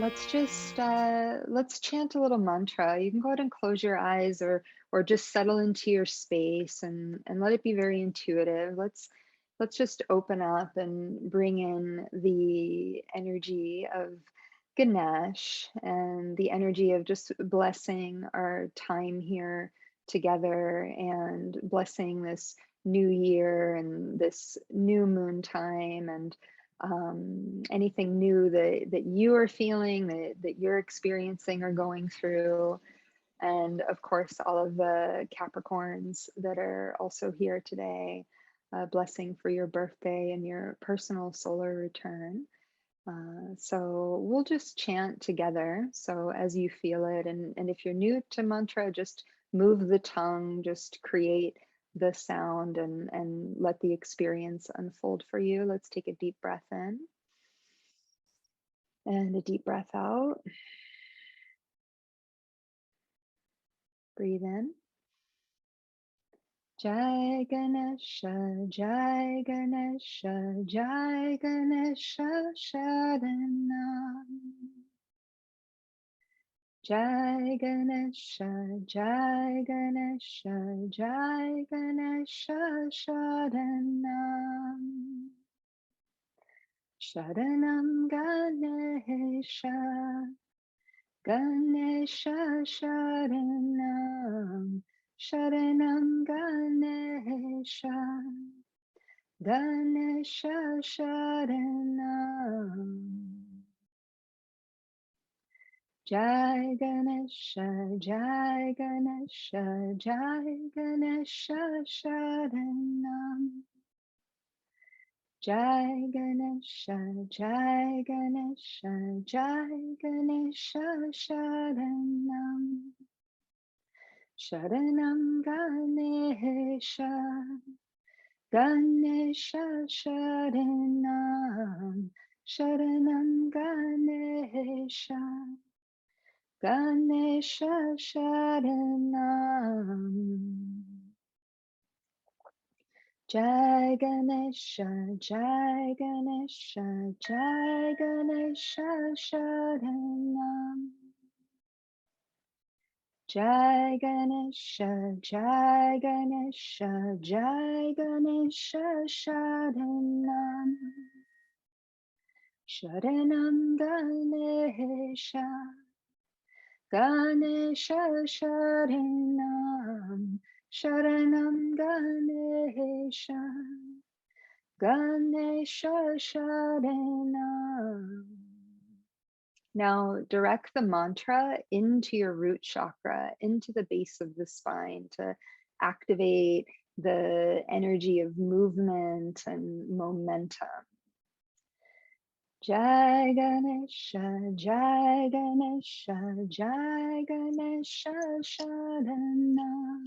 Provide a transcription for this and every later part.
let's chant a little mantra. You can go ahead and close your eyes or just settle into your space and let it be very intuitive. Let's just open up and bring in the energy of Ganesh and the energy of just blessing our time here together and blessing this new year and this new moon time and anything new that you are feeling, that you're experiencing or going through. And of course, all of the Capricorns that are also here today. A blessing for your birthday and your personal solar return. So we'll just chant together. So as you feel it, and if you're new to mantra, just move the tongue, just create the sound and let the experience unfold for you. Let's take a deep breath in and a deep breath out. Breathe in. Jai Ganesha, Jai Ganesha, Jai Ganesha Sharanam. Jai Ganesha, Jai Ganesha, Jai Ganesha Sharanam. Sharanam Ganesha, Ganesha Sharanam. Sharanam Ganesha, Ganesha Sharanam. Jai Ganesha, Jai Ganesha, Jai Ganesha Sharanam. Jai Ganesha, Jai Ganesha, Jai Ganesha Sharanam. Sharanam Ganesha, Ganesha Sharanam. Sharanam Ganesha, Ganesha Sharanam. Jai Ganesha, Jai Ganesha, Jai Ganesha Sharanam. Jai Ganesha, Jai Ganesha, Jai Ganesha Sharanam. Sharanam Ganesha, Ganesha Sharanam. Sharanam Ganesha, Ganesha Sharanam. Now direct the mantra into your root chakra, into the base of the spine to activate the energy of movement and momentum. Jai Ganesha, Jai Ganesha, Jai Ganesha Sharanam.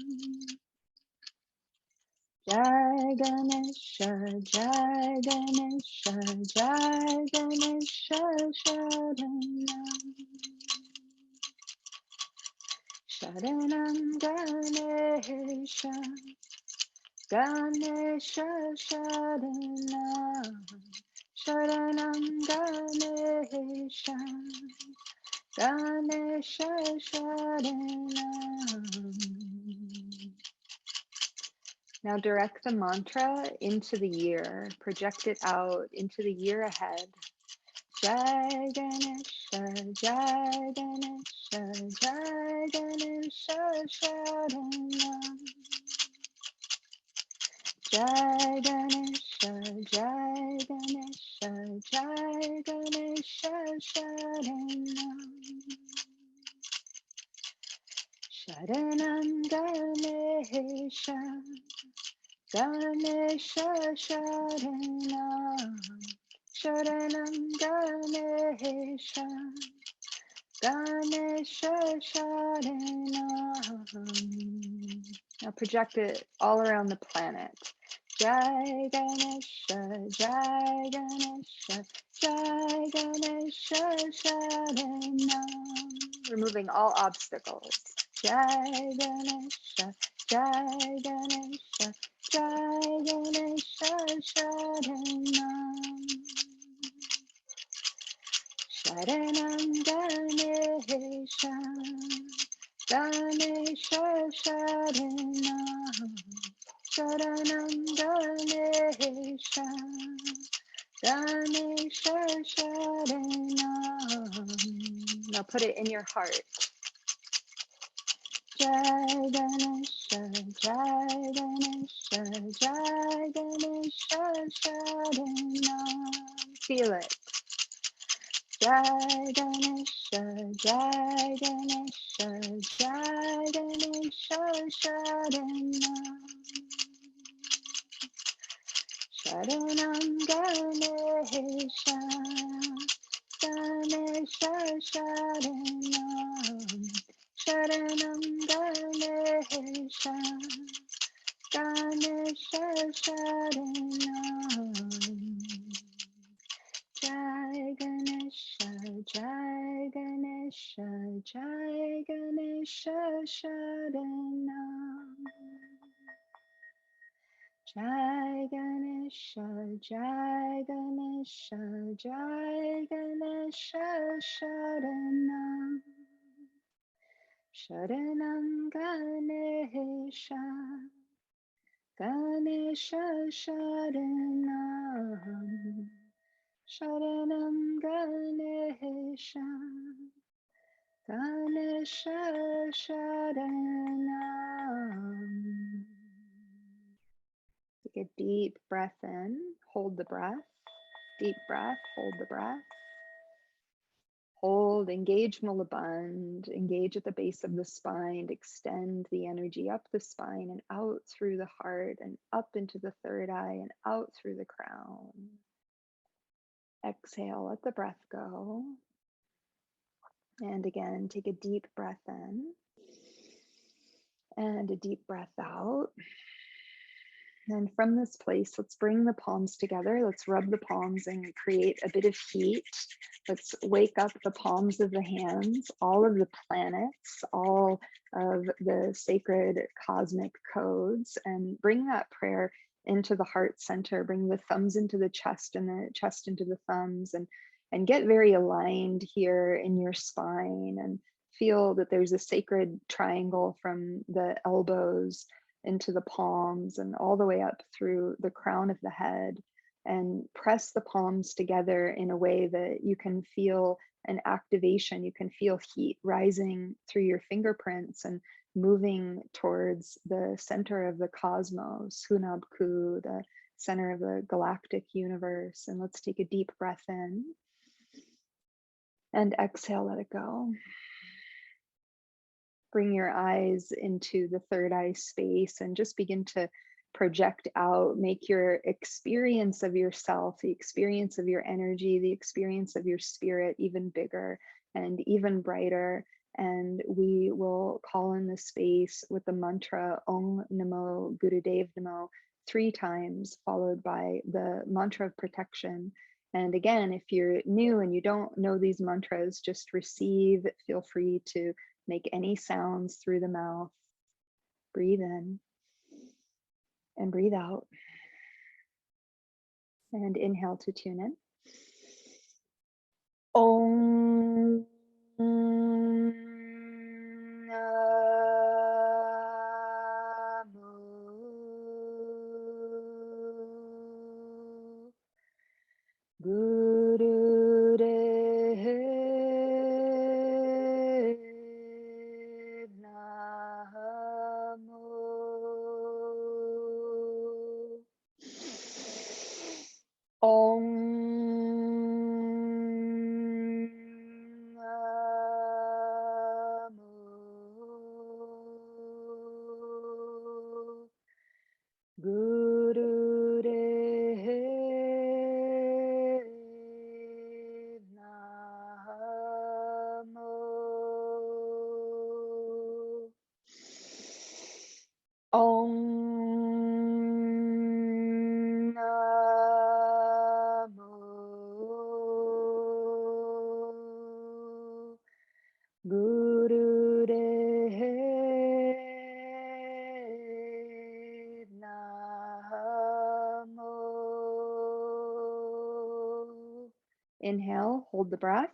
Jai Ganesha, Jai Ganesha, Jai Ganesha Sharanam. Sharanam Ganesha, Ganesha Sharanam. Sharanam Ganesha, Ganesha Sharanam. Now direct the mantra into the year. Project it out into the year ahead. Jai Ganesha, Jai Ganesha, Jai Ganesha Sharanam. Jai Ganesha, Jai Ganesha, Jai Ganesha Sharanam. Sharanam Ganesha, Ganesha Sharanam. Sharanam Ganesha, Ganesha Sharanam. Now project it all around the planet. Jai Ganesha, Jai Ganesha, Jai Ganesha Sharanam. Removing all obstacles. Jai Ganesha, Jai Ganesha, Jai Ganesha Sharanam. Sharanam Ganesha, Ganesha Sharanam, Sharanam Ganesha, Ganesha Sharanam. Now put it in your heart. Jai Ganesha, Jai Ganesha, Jai Ganesha Sharanam. Feel it. Jai Ganesha, Jai Ganesha, Jai Ganesha Sharanam. Sharanam Ganesha, Ganesha Sharanam. Sharanam Ganesha, Ganesha Sharanam. Jai Ganesha, Jai Ganesha, Jai Ganesha Sharanam. Jai Ganesha, Jai Ganesha, Jai Ganesha Sharanam. Sharanam Ganesha, Ganesha Sharanam. Sharanam Ganesha, Ganesha Sharanam. Take a deep breath in, hold the breath, deep breath, hold the breath. Hold, engage Mulaband, engage at the base of the spine, extend the energy up the spine and out through the heart and up into the third eye and out through the crown. Exhale, let the breath go. And again, take a deep breath in and a deep breath out. And from this place, let's bring the palms together. Let's rub the palms and create a bit of heat. Let's wake up the palms of the hands, all of the planets, all of the sacred cosmic codes, and bring that prayer into the heart center. Bring the thumbs into the chest and the chest into the thumbs, and get very aligned here in your spine, and feel that there's a sacred triangle from the elbows into the palms and all the way up through the crown of the head, and press the palms together in a way that you can feel an activation. You can feel heat rising through your fingerprints and moving towards the center of the cosmos, Hunabku, the center of the galactic universe. And let's take a deep breath in and exhale, let it go. Bring your eyes into the third eye space and just begin to project out. Make your experience of yourself, the experience of your energy, the experience of your spirit even bigger and even brighter. And we will call in the space with the mantra Om Namo Gurudev Namo 3 times, followed by the mantra of protection. And again, if you're new and you don't know these mantras, just receive. Feel free to make any sounds through the mouth. Breathe in and breathe out. And inhale to tune in. Om Namo Gurudev Namo. Om Namo Gurudev Namo. Om Namo Gurudev Namo. Inhale, hold the breath.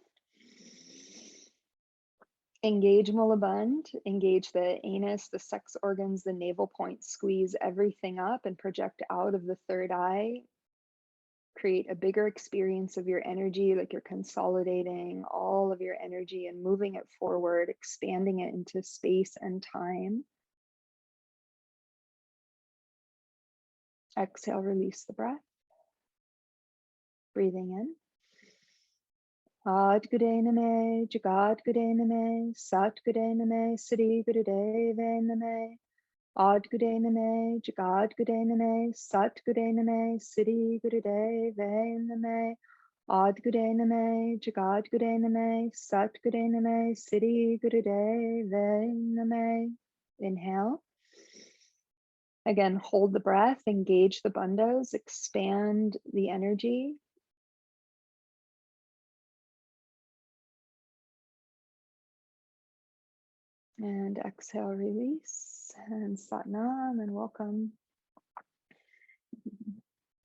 Engage Mulaband, engage the anus, the sex organs, the navel point, squeeze everything up and project out of the third eye. Create a bigger experience of your energy, like you're consolidating all of your energy and moving it forward, expanding it into space and time. Exhale, release the breath. Breathing in. Ad Gude Name, Jagat Gude Name, Sat Gude Name, Siddhi Gurudev Name. Ad Gude Name, Jagat Gude Name, Sat Gude Name, Siddhi Gurudev Name. Ad Gude Name, Jagat Gude Name, Sat Gude Name, Siddhi Gurudev Name. Inhale. Again, hold the breath, engage the bandhas, expand the energy. And exhale, release, and Satnam, and welcome.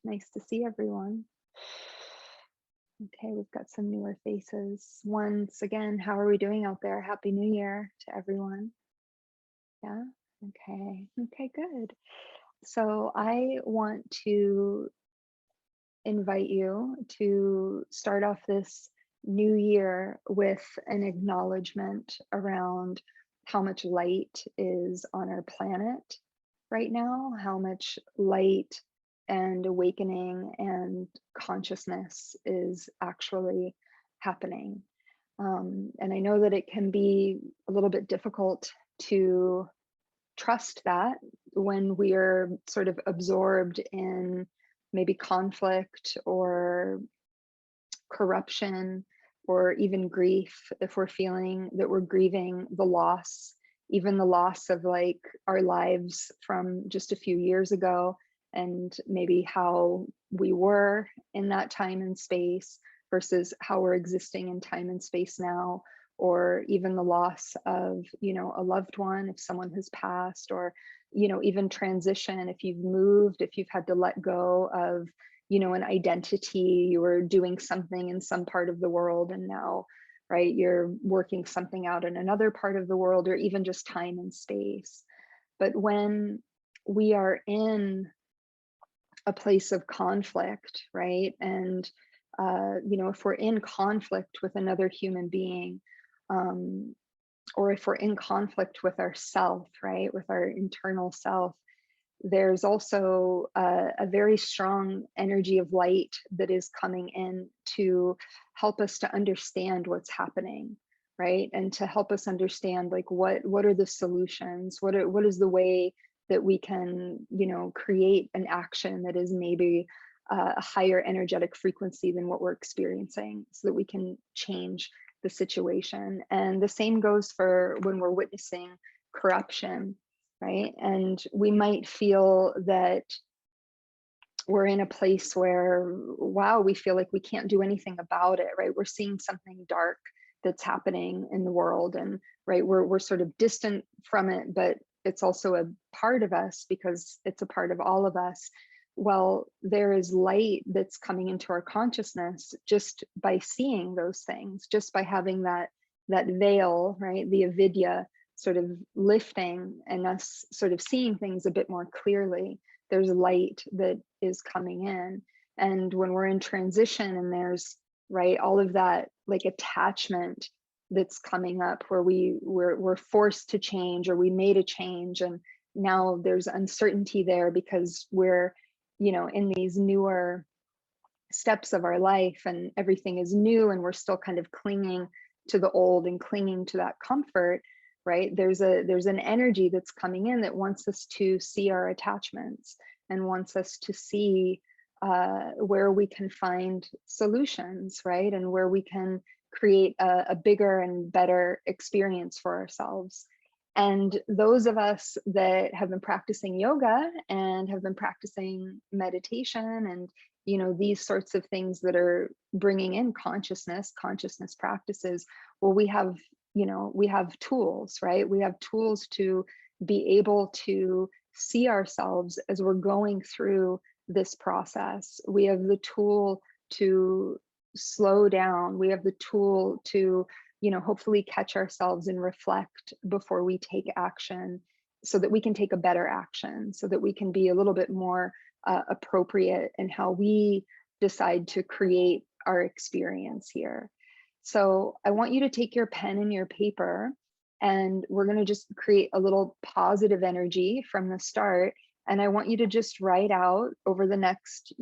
Nice to see everyone. Okay, we've got some newer faces. Once again, how are we doing out there? Happy New Year to everyone. Yeah, okay, good. So I want to invite you to start off this new year with an acknowledgement around how much light is on our planet right now, how much light and awakening and consciousness is actually happening. And I know that it can be a little bit difficult to trust that when we're sort of absorbed in maybe conflict or corruption or even grief, if we're feeling that we're grieving the loss, even the loss of like our lives from just a few years ago, and maybe how we were in that time and space versus how we're existing in time and space now, or even the loss of, a loved one, if someone has passed, or, even transition, if you've moved, if you've had to let go of, an identity, you were doing something in some part of the world and now, right, you're working something out in another part of the world, or even just time and space. But when we are in a place of conflict, right, and if we're in conflict with another human being, or if we're in conflict with ourself, right, with our internal self, there's also a very strong energy of light that is coming in to help us to understand what's happening, right, and to help us understand like what are the solutions, what is the way that we can create an action that is maybe a higher energetic frequency than what we're experiencing, so that we can change the situation. And the same goes for when we're witnessing corruption, right? And we might feel that we're in a place where, wow, we feel like we can't do anything about it, right? We're seeing something dark that's happening in the world, and right, we're sort of distant from it, but it's also a part of us because it's a part of all of us. Well, there is light that's coming into our consciousness just by seeing those things, just by having that veil, right, the avidya sort of lifting and us sort of seeing things a bit more clearly. There's light that is coming in. And when we're in transition and there's, right, all of that like attachment that's coming up, where we're forced to change, or we made a change and now there's uncertainty there because we're in these newer steps of our life and everything is new and we're still kind of clinging to the old and clinging to that comfort, right? There's an energy that's coming in that wants us to see our attachments and wants us to see where we can find solutions, right? And where we can create a bigger and better experience for ourselves. And those of us that have been practicing yoga and have been practicing meditation and these sorts of things that are bringing in consciousness practices, well, we have tools, right? We have tools to be able to see ourselves as we're going through this process. We have the tool to slow down. We have the tool to hopefully catch ourselves and reflect before we take action, so that we can take a better action, so that we can be a little bit more appropriate in how we decide to create our experience here. So I want you to take your pen and your paper, and we're going to just create a little positive energy from the start. And I want you to just write out over the next,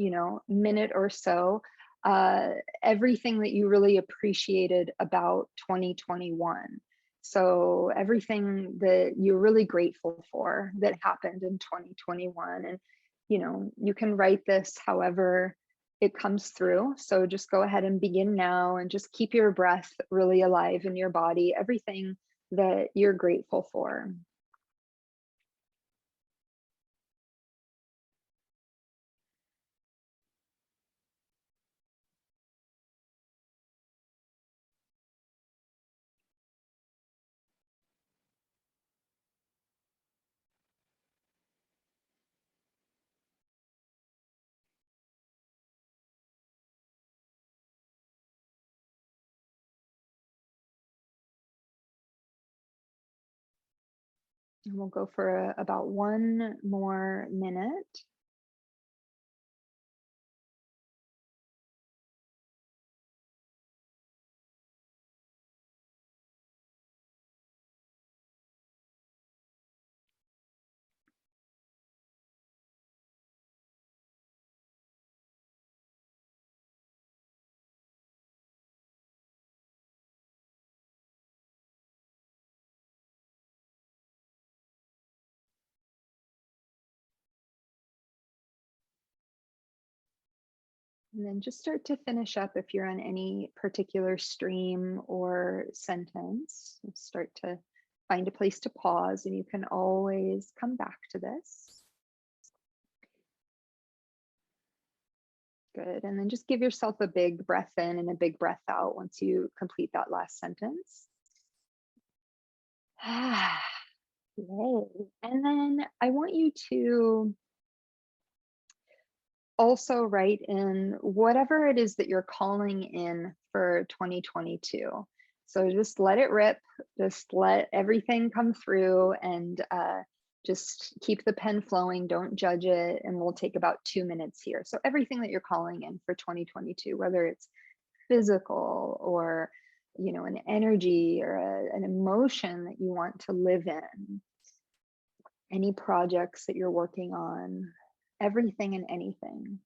minute or so, uh, everything that you really appreciated about 2021. So everything that you're really grateful for that happened in 2021. And, you can write this however it comes through. So just go ahead and begin now, and just keep your breath really alive in your body, everything that you're grateful for. And we'll go for about 1 more minute. And then just start to finish up if you're on any particular stream or sentence. Start to find a place to pause, and you can always come back to this. Good. And then just give yourself a big breath in and a big breath out once you complete that last sentence. Yay. And then I want you to also write in whatever it is that you're calling in for 2022. So just let it rip, just let everything come through, and just keep the pen flowing. Don't judge it. And we'll take about 2 minutes here. So everything that you're calling in for 2022, whether it's physical or an energy or an emotion that you want to live in, any projects that you're working on, everything and anything.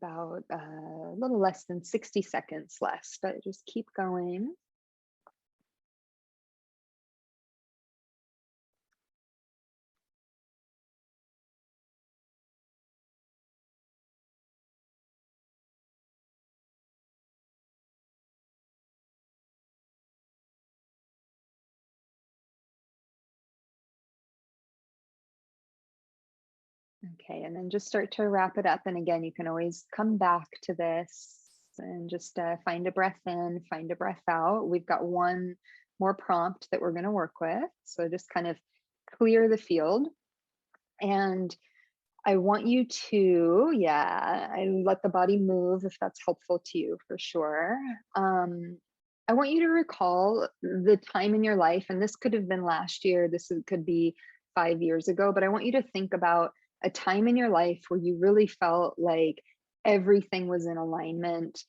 About a little less than 60 seconds left, but just keep going. Okay, and then just start to wrap it up. And again, you can always come back to this and just find a breath in, find a breath out. We've got one more prompt that we're going to work with. So just kind of clear the field. And I want you to, I let the body move if that's helpful to you, for sure. I want you to recall the time in your life, and this could have been last year, could be 5 years ago, but I want you to think about a time in your life where you really felt like everything was in alignment.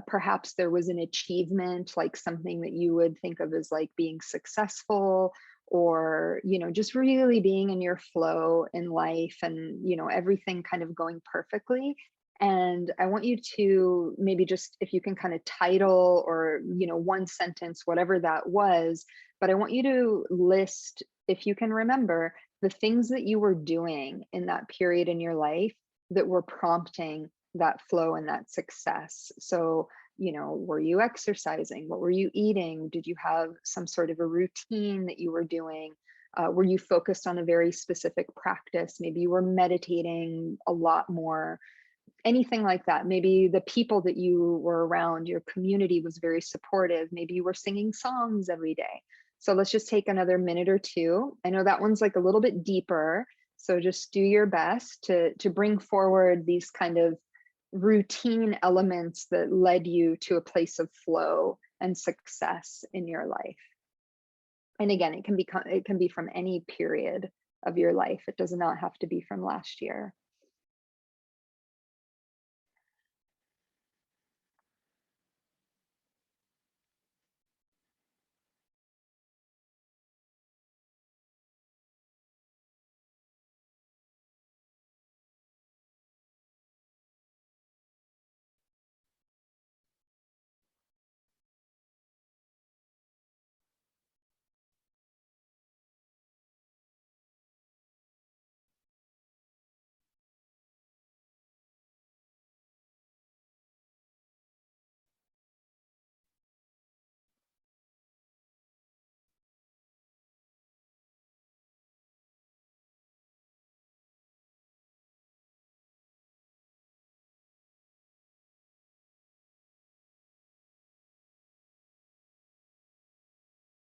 Perhaps there was an achievement, like something that you would think of as like being successful, or just really being in your flow in life, and everything kind of going perfectly. And I want you to maybe just, if you can, kind of title or one sentence, whatever that was, but I want you to list, if you can remember, the things that you were doing in that period in your life that were prompting that flow and that success. So, were you exercising? What were you eating? Did you have some sort of a routine that you were doing? Were you focused on a very specific practice? Maybe you were meditating a lot more, anything like that. Maybe the people that you were around, your community was very supportive. Maybe you were singing songs every day. So let's just take another minute or two. I know that one's like a little bit deeper. So just do your best to bring forward these kind of routine elements that led you to a place of flow and success in your life. And again, it can be from any period of your life. It does not have to be from last year.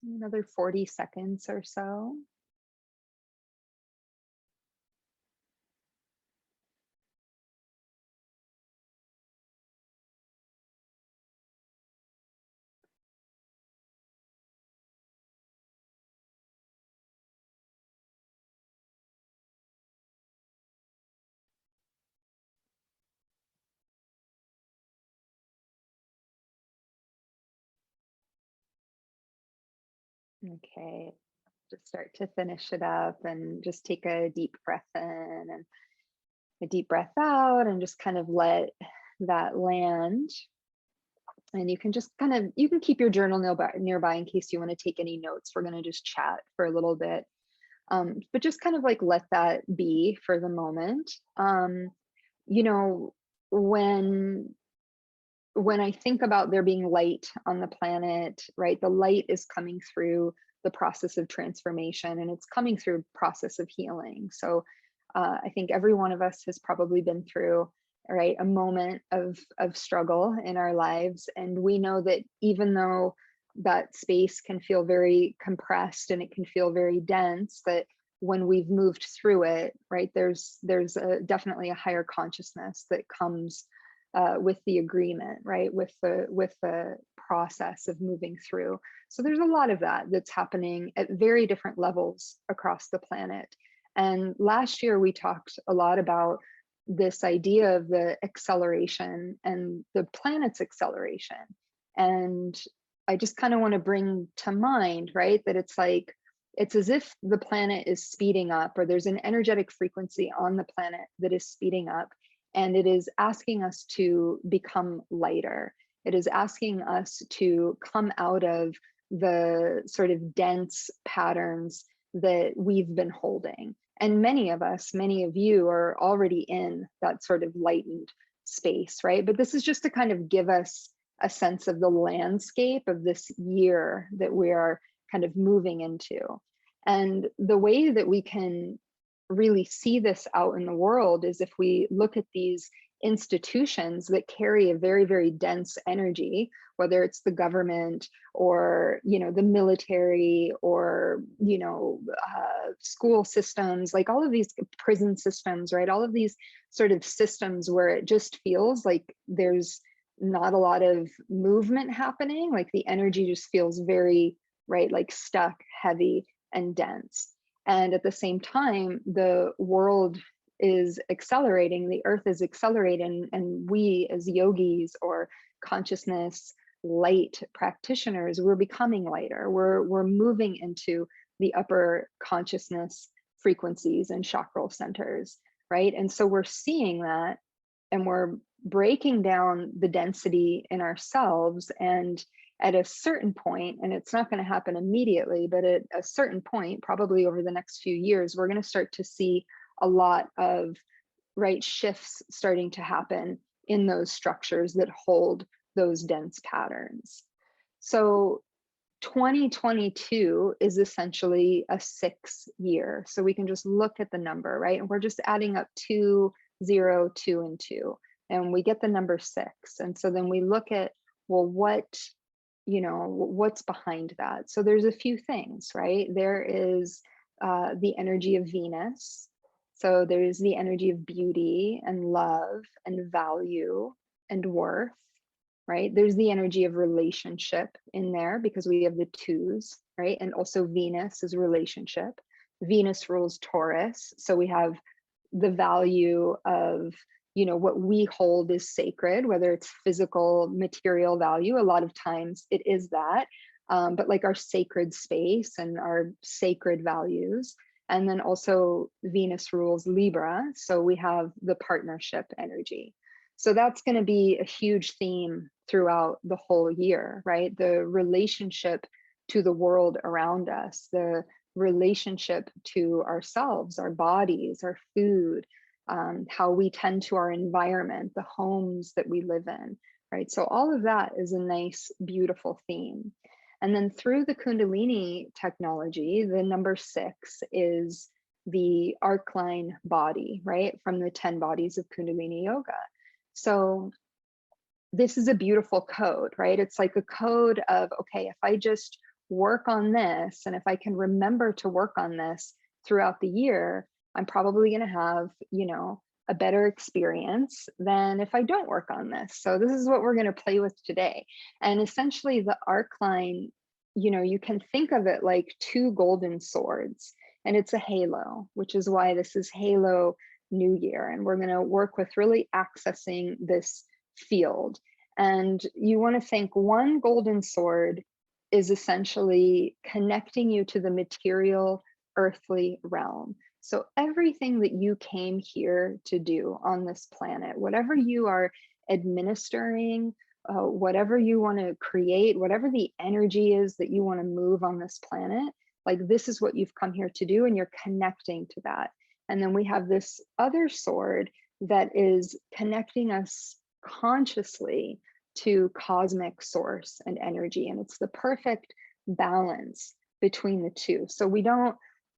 Another 40 seconds or so. Okay, just start to finish it up and just take a deep breath in and a deep breath out and just kind of let that land. And you can just you can keep your journal nearby in case you want to take any notes. We're going to just chat for a little bit. But just kind of like let that be for the moment. You know, when I think about there being light on the planet, right? The light is coming through the process of transformation and it's coming through process of healing. So I think every one of us has probably been through, right, a moment of struggle in our lives. And we know that even though that space can feel very compressed and it can feel very dense, that when we've moved through it, right, there's definitely a higher consciousness that comes with the agreement, right, with the process of moving through. So there's a lot of that that's happening at very different levels across the planet. And last year we talked a lot about this idea of the acceleration and the planet's acceleration. And I just kind of want to bring to mind, right, that it's as if the planet is speeding up, or there's an energetic frequency on the planet that is speeding up, and it is asking us to become lighter. It is asking us to come out of the sort of dense patterns that we've been holding. And many of us, many of you are already in that sort of lightened space, right? But this is just to kind of give us a sense of the landscape of this year that we are kind of moving into. And the way that we can really see this out in the world is if we look at these institutions that carry a very, very dense energy, whether it's the government or, the military or, school systems, like all of these prison systems, right? All of these sort of systems where it just feels like there's not a lot of movement happening. Like the energy just feels very, right, like stuck, heavy, and dense. And at the same time, the world is accelerating, the earth is accelerating, and we as yogis or consciousness light practitioners, we're becoming lighter. We're moving into the upper consciousness frequencies and chakral centers, right? And so we're seeing that and we're breaking down the density in ourselves. And at a certain point, and it's not going to happen immediately, but at a certain point, probably over the next few years, we're going to start to see a lot of shifts starting to happen in those structures that hold those dense patterns. So 2022 is essentially a 6 year. So we can just look at the number, right? And we're just adding up 2, 0, 2, and 2. And we get the number 6. And so then we look at, well, what's behind that? So there's a few things, right? There is the energy of Venus. So there's the energy of beauty and love and value and worth, right? There's the energy of relationship in there because we have the 2s, right? And also Venus is relationship. Venus rules Taurus. So we have the value of, what we hold is sacred, whether it's physical, material value. A lot of times it is that, but like our sacred space and our sacred values. And then also Venus rules Libra. So we have the partnership energy. So that's going to be a huge theme throughout the whole year, right? The relationship to the world around us, the relationship to ourselves, our bodies, our food, how we tend to our environment, the homes that we live in, right? So all of that is a nice, beautiful theme. And then through the Kundalini technology, the number 6 is the arc line body, right? From the 10 bodies of Kundalini yoga. So this is a beautiful code, right? It's like a code of, okay, if I just work on this, and if I can remember to work on this throughout the year, I'm probably going to have, a better experience than if I don't work on this. So this is what we're going to play with today. And essentially the arc line, you can think of it like 2 golden swords, and it's a halo, which is why this is Halo New Year. And we're going to work with really accessing this field. And you want to think one golden sword is essentially connecting you to the material, earthly realm. So everything that you came here to do on this planet, whatever you are administering, whatever you want to create, whatever the energy is that you want to move on this planet, like this is what you've come here to do, and you're connecting to that. And then we have this other sword that is connecting us consciously to cosmic source and energy. And it's the perfect balance between the two. So we don't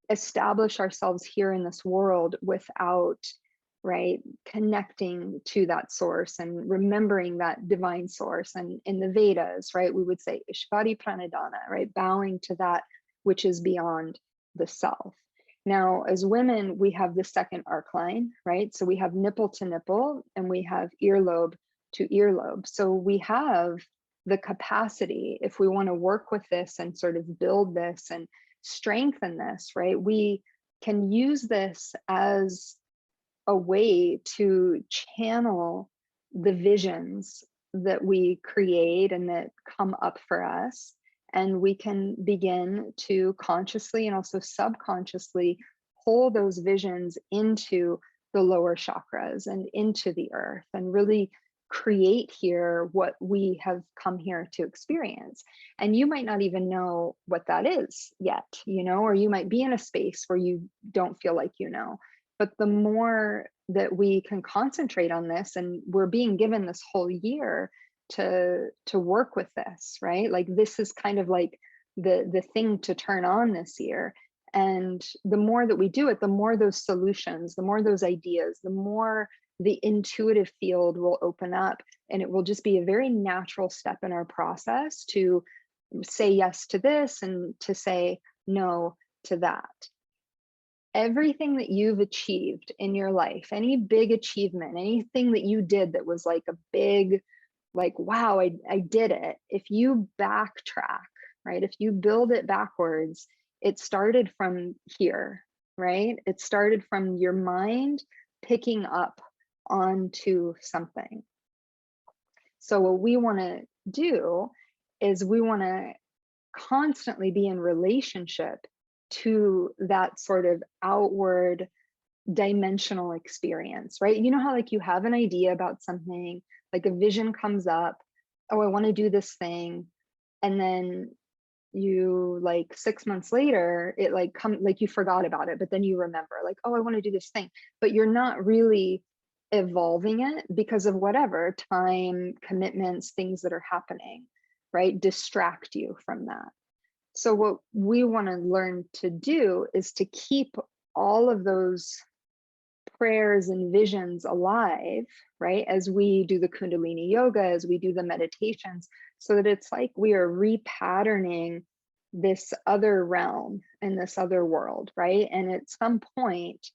establish ourselves here in this world without, right, connecting to that source and remembering that divine source. And in the Vedas, right, we would say Ishvari Pranadana, right, bowing to that which is beyond the self. Now, as women, we have the second arc line, right? So we have nipple to nipple and we have earlobe to earlobe. So we have the capacity, if we want to work with this and sort of build this and strengthen this, right? We can use this as a way to channel the visions that we create and that come up for us. And we can begin to consciously and also subconsciously pull those visions into the lower chakras and into the earth and really create here what we have come here to experience. And you might not even know what that is yet, or you might be in a space where you don't feel like but the more that we can concentrate on this, and we're being given this whole year to work with this, right? Like this is kind of like the thing to turn on this year. And the more that we do it, the more those solutions, the more those ideas, the more the intuitive field will open up, and it will just be a very natural step in our process to say yes to this and to say no to that. Everything that you've achieved in your life, any big achievement, anything that you did that was like a big, like, wow, I did it. If you backtrack, right? If you build it backwards, it started from here, right? It started from your mind picking up onto something. So what we want to do is we want to constantly be in relationship to that sort of outward dimensional experience, right? You know how like you have an idea about something, like a vision comes up, oh, I want to do this thing, and then you like 6 months later it like you forgot about it, but then you remember like, oh, I want to do this thing, but you're not really evolving it because of whatever time, commitments, things that are happening, right? Distract you from that. So what we want to learn to do is to keep all of those prayers and visions alive, right? As we do the Kundalini yoga, as we do the meditations, so that it's like we are repatterning this other realm and this other world, right? And at some point,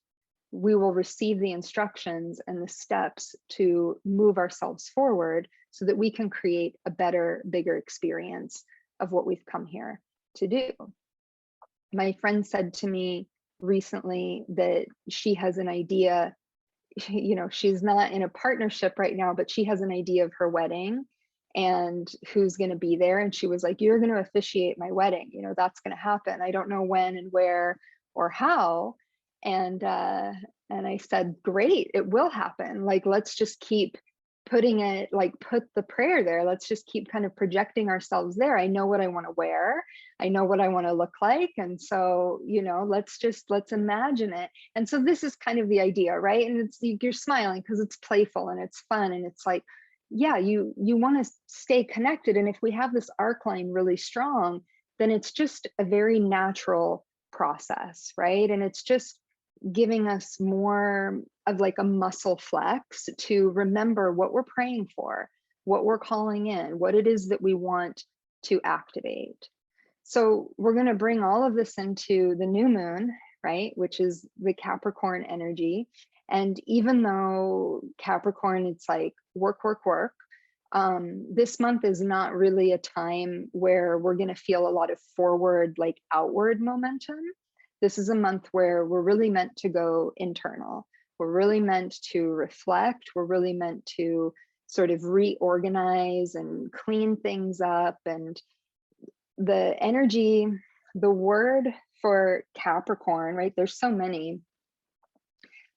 we will receive the instructions and the steps to move ourselves forward so that we can create a better, bigger experience of what we've come here to do. My friend said to me recently that she has an idea, she's not in a partnership right now, but she has an idea of her wedding and who's going to be there. And she was like, "You're going to officiate my wedding. That's going to happen. I don't know when and where or how." And I said, "Great, it will happen. Like, let's just keep putting it, like, put the prayer there. Let's just keep kind of projecting ourselves there. I know what I want to wear. I know what I want to look like. And so, let's imagine it." And so this is kind of the idea, right? And you're smiling because it's playful and it's fun. And it's like, yeah, you want to stay connected. And if we have this arc line really strong, then it's just a very natural process, right? And it's just giving us more of like a muscle flex to remember what we're praying for, what we're calling in, what it is that we want to activate. So we're going to bring all of this into the new moon, right? Which is the Capricorn energy. And even though Capricorn, it's like work, work, work, this month is not really a time where we're going to feel a lot of forward, like outward momentum. This is a month where we're really meant to go internal. We're really meant to reflect. We're really meant to sort of reorganize and clean things up. And the energy, the word for Capricorn, right? There's so many,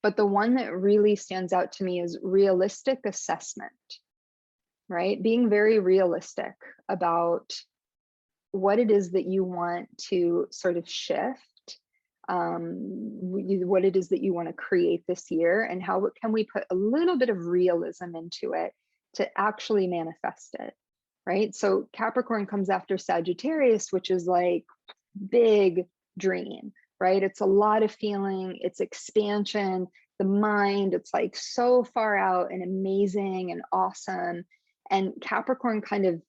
but the one that really stands out to me is realistic assessment, right? Being very realistic about what it is that you want to sort of shift, what it is that you want to create this year, and how can we put a little bit of realism into it to actually manifest it, right? So Capricorn comes after Sagittarius, which is like big dream, right? It's a lot of feeling, it's expansion, the mind, it's like so far out and amazing and awesome. And Capricorn kind of,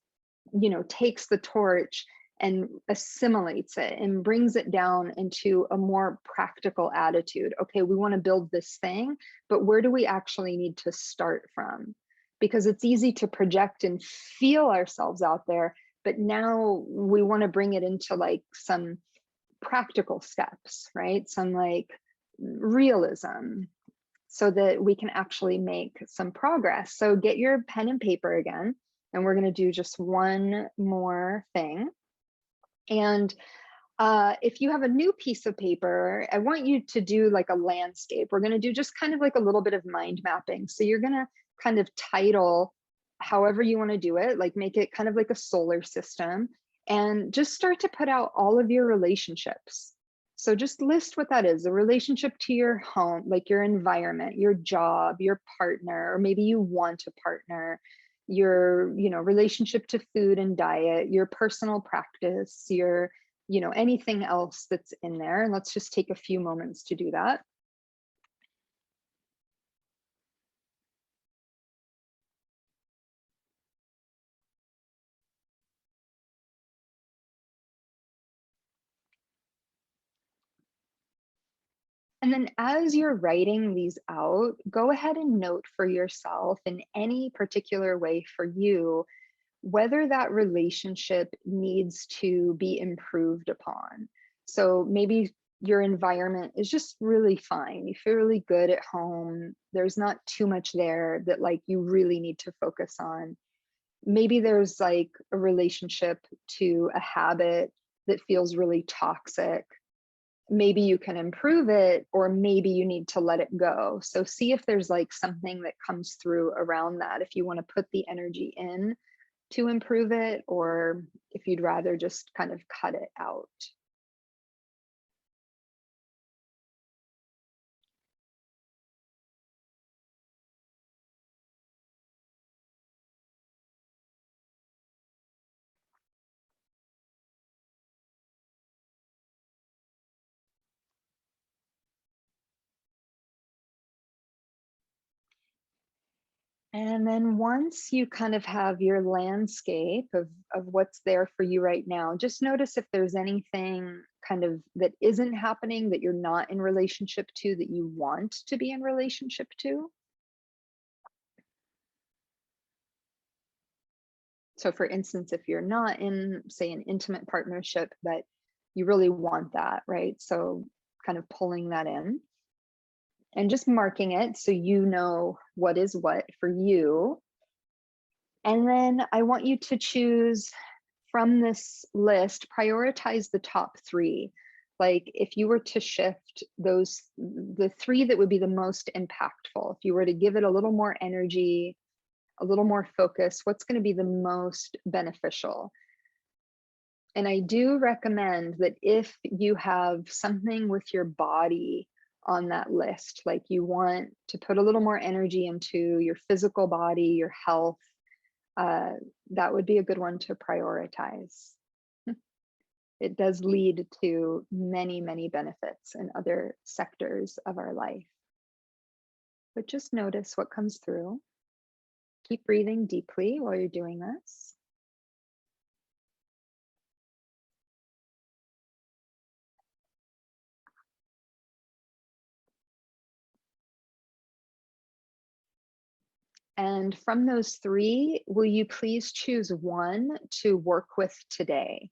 takes the torch and assimilates it and brings it down into a more practical attitude. Okay, we want to build this thing, but where do we actually need to start from? Because it's easy to project and feel ourselves out there, but now we want to bring it into like some practical steps, right? Some like realism so that we can actually make some progress. So get your pen and paper again, and we're going to do just one more thing. And if you have a new piece of paper, I want you to do like a landscape. We're going to do just kind of like a little bit of mind mapping. So you're going to kind of title however you want to do it, like make it kind of like a solar system, and just start to put out all of your relationships. So just list what that is: a relationship to your home, like your environment, your job, your partner, or maybe you want a partner, your, relationship to food and diet, your personal practice, your, anything else that's in there. And let's just take a few moments to do that. And then as you're writing these out, go ahead and note for yourself in any particular way for you whether that relationship needs to be improved upon. So maybe your environment is just really fine. You feel really good at home. There's not too much there that like you really need to focus on. Maybe there's like a relationship to a habit that feels really toxic. Maybe you can improve it, or maybe you need to let it go. So see if there's like something that comes through around that, if you want to put the energy in to improve it, or if you'd rather just kind of cut it out. And then once you kind of have your landscape of what's there for you right now, just notice if there's anything kind of that isn't happening that you're not in relationship to that you want to be in relationship to. So, for instance, if you're not in, say, an intimate partnership, but you really want that, right? So, kind of pulling that in and just marking it so you know what is what for you. And then I want you to choose from this list, prioritize the top three. Like if you were to shift those, the three that would be the most impactful, if you were to give it a little more energy, a little more focus, what's going to be the most beneficial? And I do recommend that if you have something with your body on that list, like you want to put a little more energy into your physical body, your health, uh, that would be a good one to prioritize. It does lead to many, many benefits in other sectors of our life. But just notice what comes through. Keep breathing deeply while you're doing this. And from those three, will you please choose one to work with today?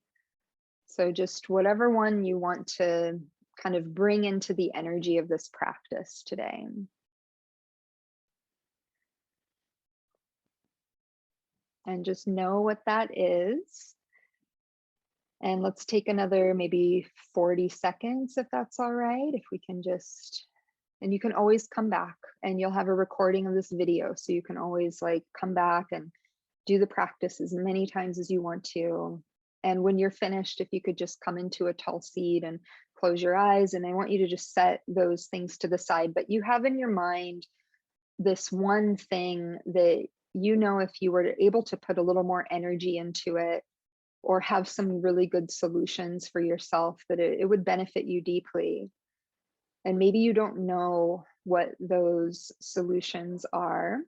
So just whatever one you want to kind of bring into the energy of this practice today. And just know what that is. And let's take another maybe 40 seconds if that's all right. If we can just, and you can always come back and you'll have a recording of this video. So you can always like come back and do the practice as many times as you want to. And when you're finished, if you could just come into a tall seat and close your eyes. And I want you to just set those things to the side, but you have in your mind this one thing that you know, if you were able to put a little more energy into it, or have some really good solutions for yourself, that it would benefit you deeply. And maybe you don't know what those solutions are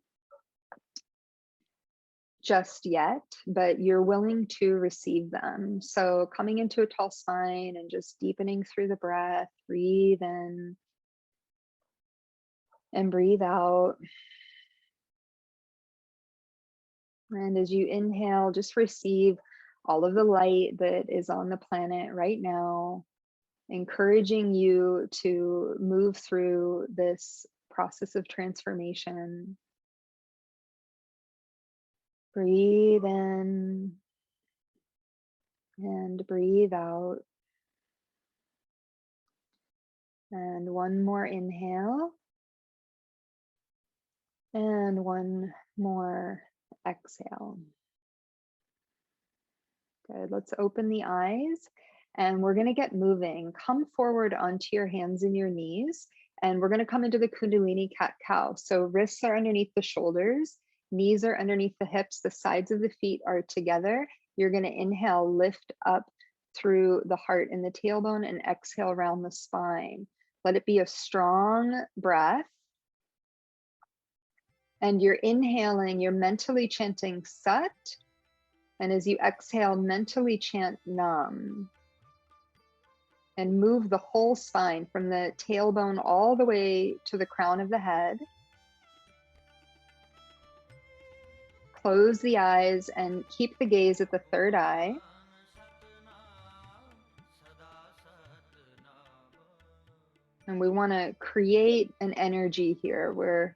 just yet, but you're willing to receive them. So coming into a tall spine and just deepening through the breath, breathe in and breathe out. And as you inhale, just receive all of the light that is on the planet right now, encouraging you to move through this process of transformation. Breathe in and breathe out. And one more inhale. And one more exhale. Good. Let's open the eyes and we're going to get moving. Come forward onto your hands and your knees. And we're going to come into the Kundalini cat cow. So wrists are underneath the shoulders, knees are underneath the hips, the sides of the feet are together. You're going to inhale, lift up through the heart and the tailbone, and exhale around the spine. Let it be a strong breath. And you're inhaling, you're mentally chanting Sat. And as you exhale, mentally chant Nam. And move the whole spine from the tailbone all the way to the crown of the head. Close the eyes and keep the gaze at the third eye. And we want to create an energy here. We're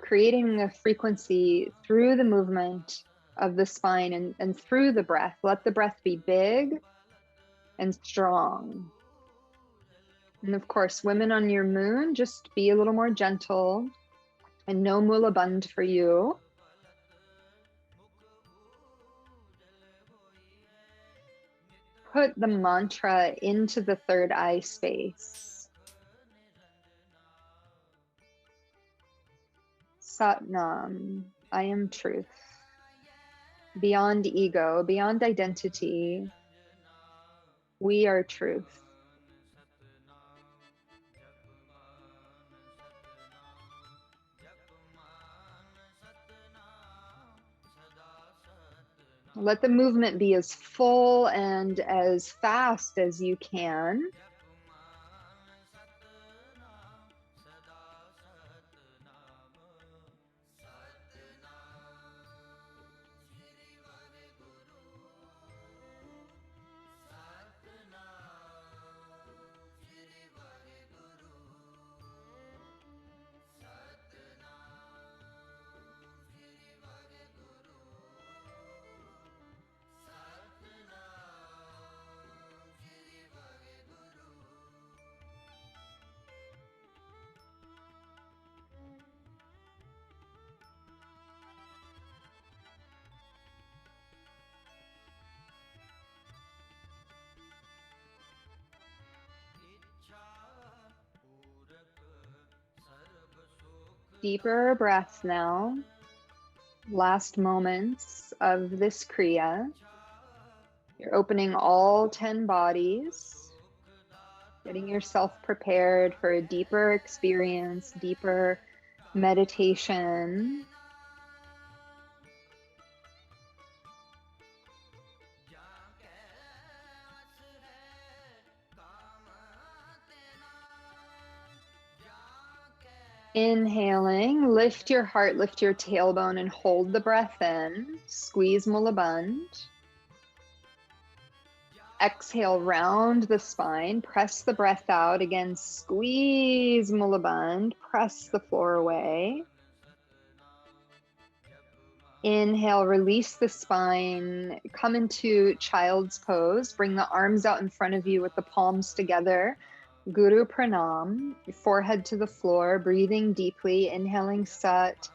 creating a frequency through the movement of the spine and through the breath. Let the breath be big and strong. And of course, women on your moon, just be a little more gentle and no mula bandh for you. Put the mantra into the third eye space. Sat Nam, I am truth. Beyond ego, beyond identity, we are truth. Let the movement be as full and as fast as you can. Deeper breaths now. Last moments of this Kriya. You're opening all 10 bodies, getting yourself prepared for a deeper experience, deeper meditation. Inhaling, lift your heart, lift your tailbone, and hold the breath in. Squeeze Mula Bandh. Exhale, round the spine, press the breath out. Again, squeeze Mula Bandh, press the floor away. Inhale, release the spine, come into child's pose. Bring the arms out in front of you with the palms together. Guru Pranam, forehead to the floor, breathing deeply, inhaling Sat,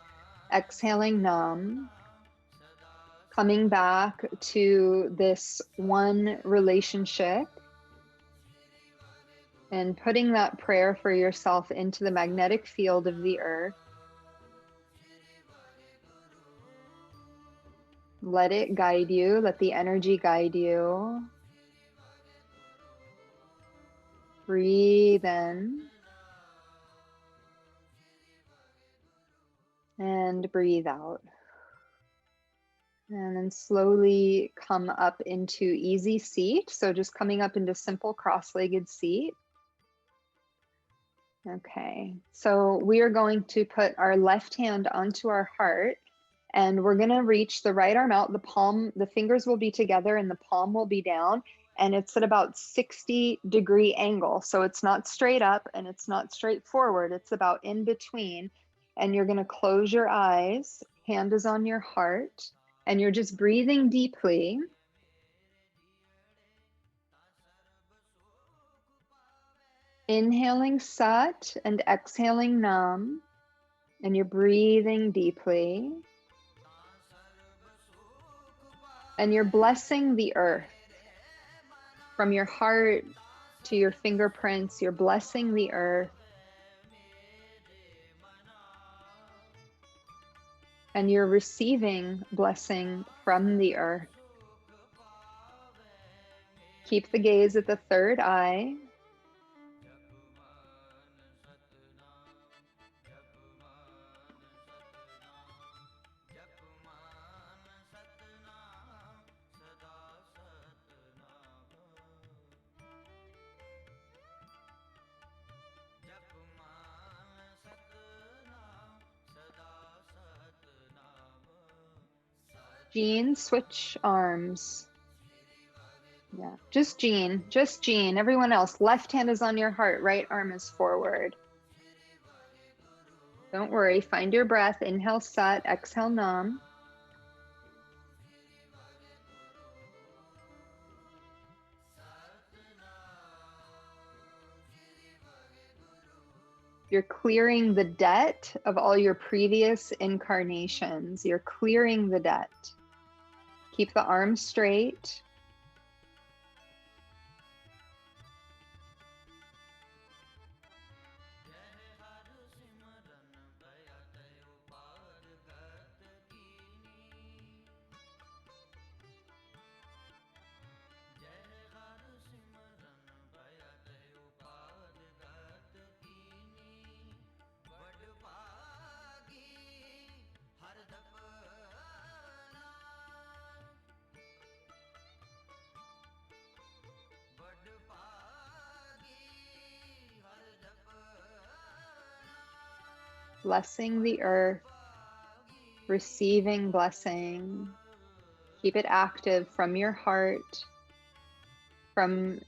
exhaling Nam. Coming back to this one relationship and putting that prayer for yourself into the magnetic field of the earth. Let it guide you, let the energy guide you. Breathe in and breathe out. And then slowly come up into easy seat. So just coming up into simple cross-legged seat. Okay, so we are going to put our left hand onto our heart and we're going to reach the right arm out. The palm, the fingers will be together and the palm will be down. And it's at about 60-degree angle. So it's not straight up and it's not straight forward. It's about in between. And you're going to close your eyes. Hand is on your heart. And you're just breathing deeply. Inhaling Sat and exhaling Nam. And you're breathing deeply. And you're blessing the earth. From your heart to your fingerprints, you're blessing the earth. And you're receiving blessing from the earth. Keep the gaze at the third eye. Jean, switch arms. Yeah, just Jean, just Jean. Everyone else, left hand is on your heart, right arm is forward. Don't worry, find your breath. Inhale Sat, exhale Nam. You're clearing the debt of all your previous incarnations. You're clearing the debt. Keep the arms straight. blessing the earth, receiving blessing. Keep it active from your heart, from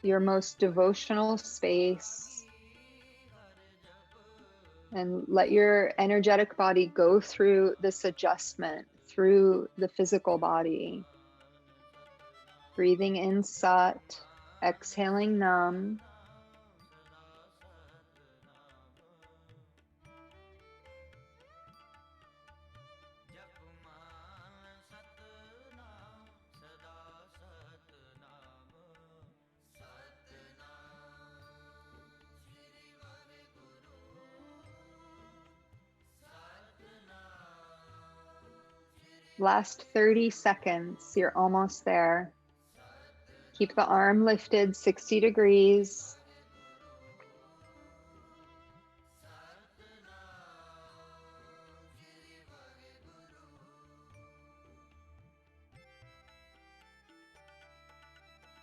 your most devotional space, and let your energetic body go through this adjustment through the physical body. Breathing in Sat, exhaling Nam. Last 30 seconds, you're almost there. Keep the arm lifted 60 degrees.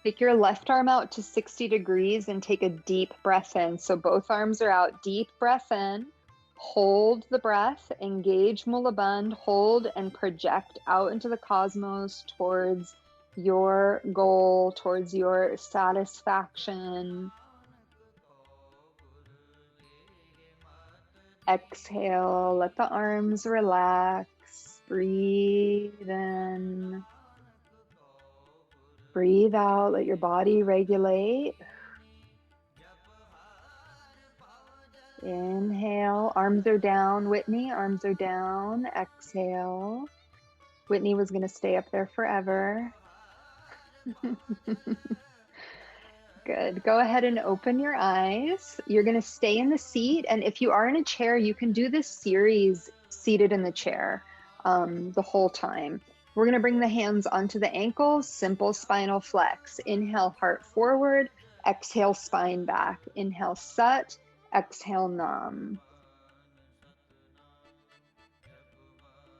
Take your left arm out to 60 degrees and take a deep breath in. So both arms are out, deep breath in. Hold the breath, engage Mula Bandh, hold and project out into the cosmos towards your goal, towards your satisfaction. Exhale, let the arms relax. Breathe in. Breathe out, let your body regulate. Inhale, arms are down. Whitney, arms are down. Exhale. Whitney was going to stay up there forever. Good. Go ahead and open your eyes. You're going to stay in the seat. And if you are in a chair, you can do this series seated in the chair the whole time. We're going to bring the hands onto the ankles, simple spinal flex. Inhale, heart forward. Exhale, spine back. Inhale, Sat. Exhale, Nam.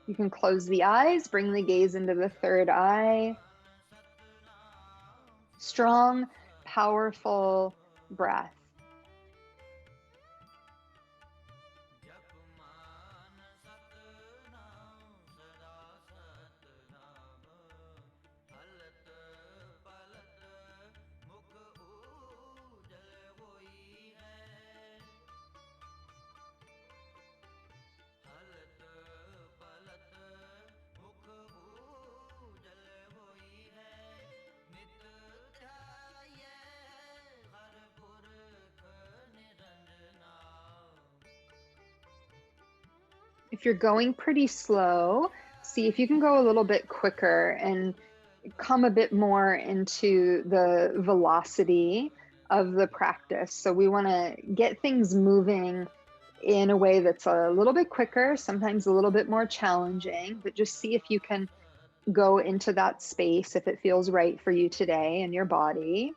You can close the eyes, bring the gaze into the third eye. Strong, powerful breath. If you're going pretty slow, see if you can go a little bit quicker and come a bit more into the velocity of the practice. So we want to get things moving in a way that's a little bit quicker, sometimes a little bit more challenging, but just see if you can go into that space if it feels right for you today and your body.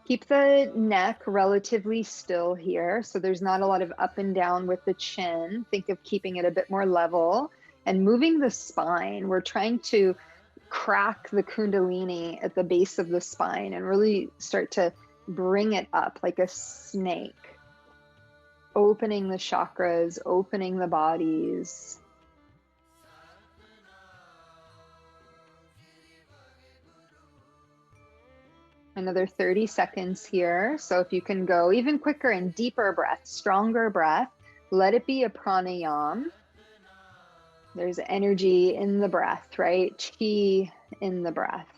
Keep the neck relatively still here, so there's not a lot of up and down with the chin. Think of keeping it a bit more level and moving the spine. We're trying to crack the kundalini at the base of the spine and really start to bring it up like a snake. Opening the chakras, opening the bodies. Another 30 seconds here. So if you can go even quicker and deeper breath, stronger breath, let it be a pranayam. There's energy in the breath, right? Chi in the breath.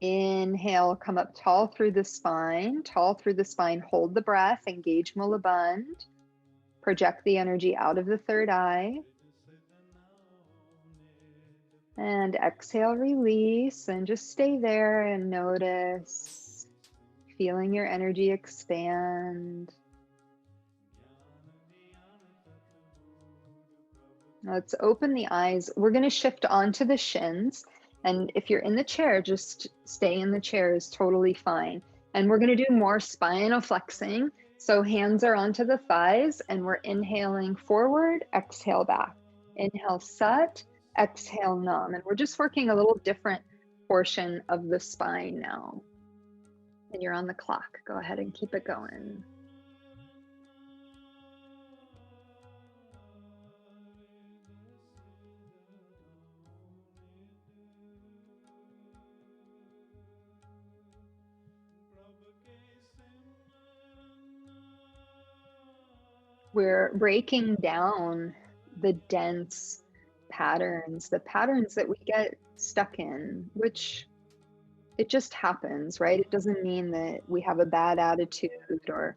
Inhale, come up tall through the spine, hold the breath, engage Mula Bandh. Project the energy out of the third eye. And exhale, release, and just stay there and notice, feeling your energy expand. Let's open the eyes. We're going to shift onto the shins. And if you're in the chair, just stay in the chair is totally fine. And we're going to do more spinal flexing. So hands are onto the thighs and we're inhaling forward, exhale back. Inhale, Sat, Exhale, Nam. And we're just working a little different portion of the spine now. And you're on the clock. Go ahead and keep it going. We're breaking down the dense patterns, the patterns that we get stuck in, which it just happens, right? It doesn't mean that we have a bad attitude or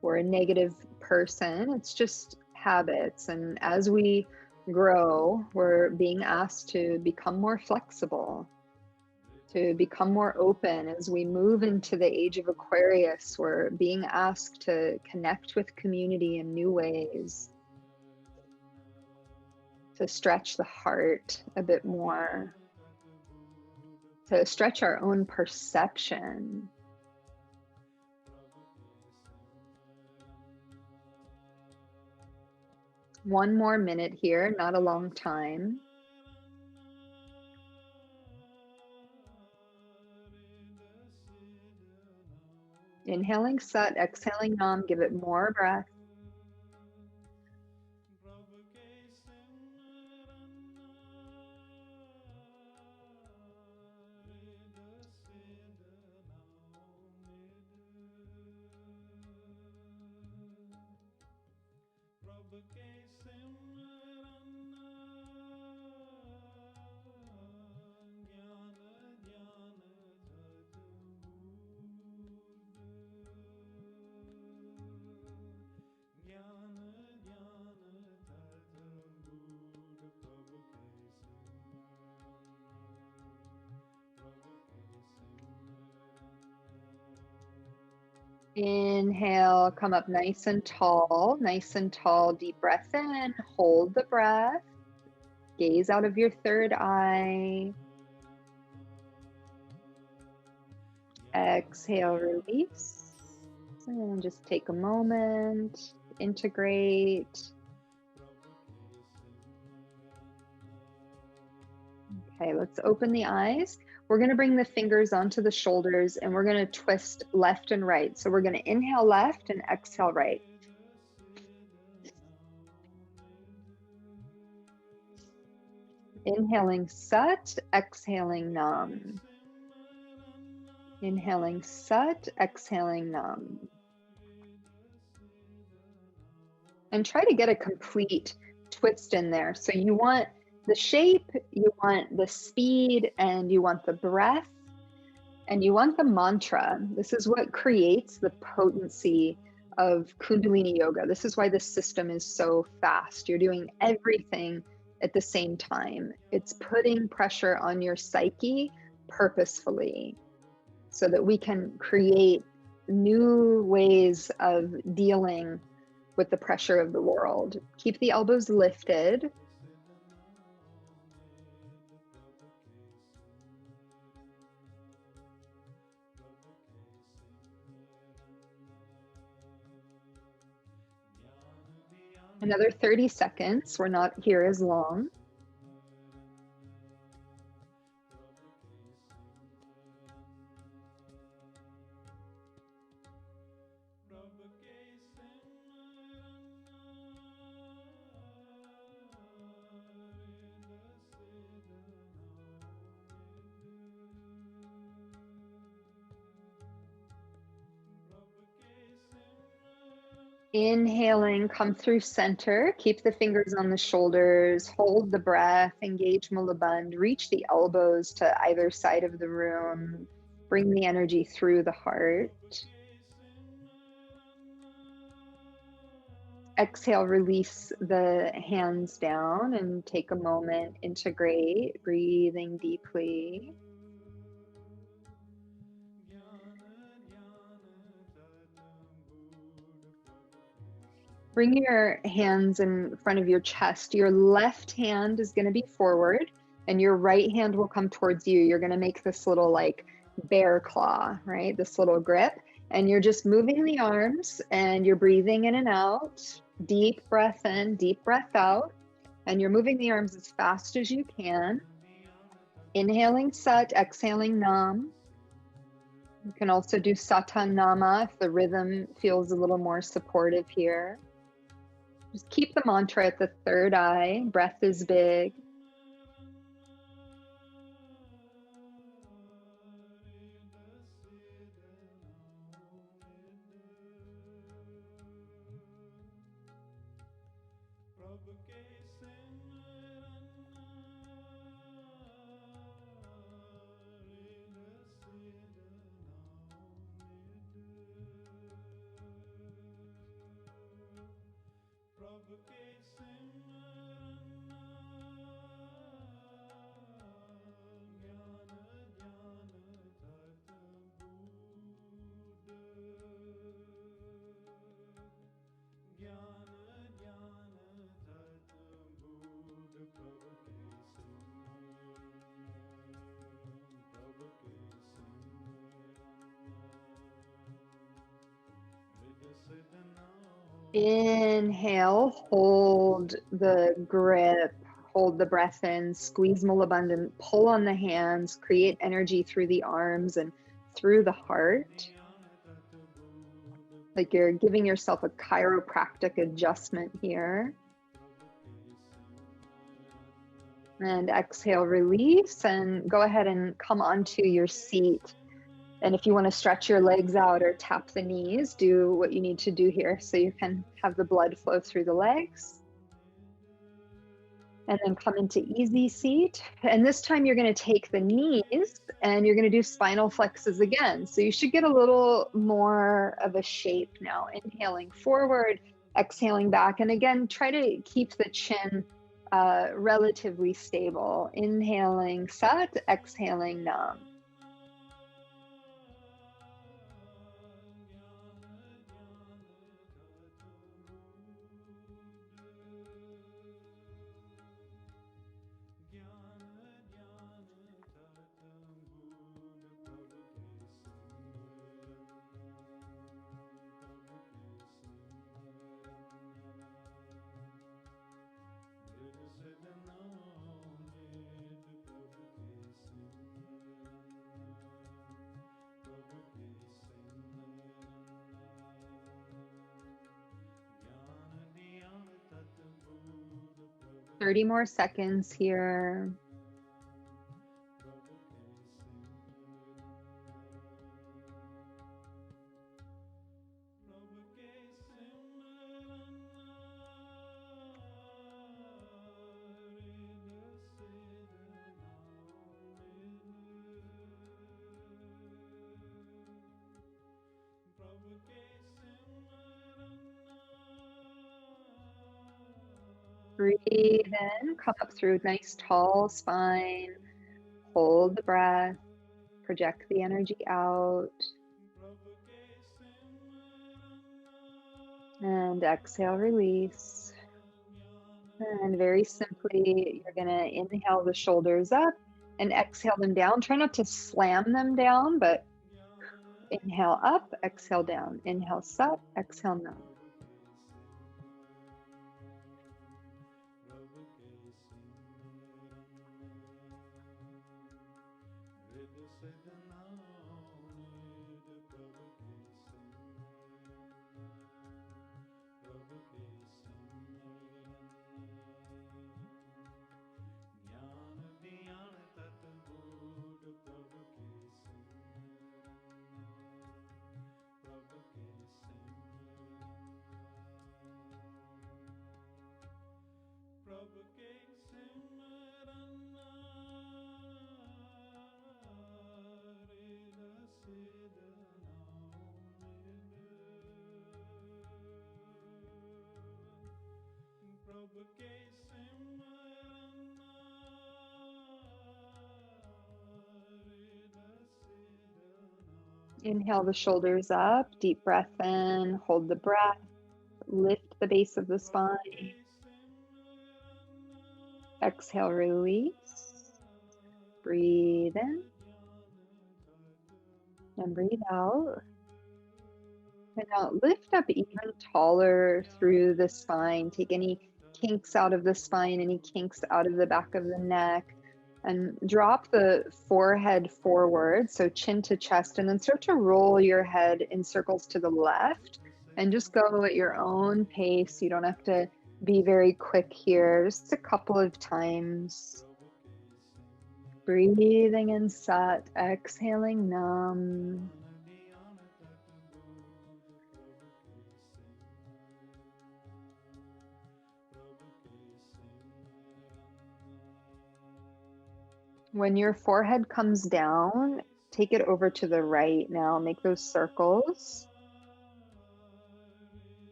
we're a negative person. It's just habits. And as we grow, we're being asked to become more flexible, to become more open. As we move into the age of Aquarius, we're being asked to connect with community in new ways, to stretch the heart a bit more, to stretch our own perception. One more minute here, not a long time. Inhaling Sat, exhaling Nam, give it more breath. Inhale, come up nice and tall, deep breath in, hold the breath, gaze out of your third eye. Exhale, release, and just take a moment, integrate. Okay, let's open the eyes. We're going to bring the fingers onto the shoulders and we're going to twist left and right. So we're going to inhale left and exhale right. Inhaling Sat, exhaling Nam. Inhaling Sat, exhaling Nam. And try to get a complete twist in there. So you want the shape, you want the speed, and you want the breath, and you want the mantra. This is what creates the potency of Kundalini Yoga. This is why the system is so fast. You're doing everything at the same time. It's putting pressure on your psyche purposefully so that we can create new ways of dealing with the pressure of the world. Keep the elbows lifted. Another 30 seconds. We're not here as long. Inhaling, come through center, keep the fingers on the shoulders, hold the breath, engage Mulabandh, reach the elbows to either side of the room, bring the energy through the heart. Exhale, release the hands down and take a moment, integrate, breathing deeply. Bring your hands in front of your chest. Your left hand is going to be forward and your right hand will come towards you. You're going to make this little like bear claw, right? This little grip. And you're just moving the arms and you're breathing in and out. Deep breath in, deep breath out. And you're moving the arms as fast as you can. Inhaling Sat, exhaling Nam. You can also do Satan Nama if the rhythm feels a little more supportive here. Just keep the mantra at the third eye. Breath is big. Inhale, hold the grip, hold the breath in, squeeze Mulabandhan, pull on the hands, create energy through the arms and through the heart. Like you're giving yourself a chiropractic adjustment here. And exhale, release, and go ahead and come onto your seat. And if you want to stretch your legs out or tap the knees, do what you need to do here so you can have the blood flow through the legs. And then come into easy seat. And this time you're going to take the knees and you're going to do spinal flexes again. So you should get a little more of a shape now. Inhaling forward, exhaling back. And again, try to keep the chin relatively stable. Inhaling Sat, exhaling Nam. Thirty more seconds here. Breathe in, come up through nice tall spine, hold the breath, project the energy out, and exhale, release. And very simply, you're going to inhale the shoulders up and exhale them down. Try not to slam them down, but inhale up, exhale down. Inhale Sat, exhale Nam. Inhale the shoulders up, deep breath in, hold the breath, lift the base of the spine. Exhale, release. Breathe in and breathe out. And now lift up even taller through the spine. Take any kinks out of the spine, any kinks out of the back of the neck. And drop the forehead forward, so chin to chest, and then start to roll your head in circles to the left. And just go at your own pace. You don't have to be very quick here, just a couple of times. Breathing in Sat, exhaling Nam. When your forehead comes down, take it over to the right now. Make those circles.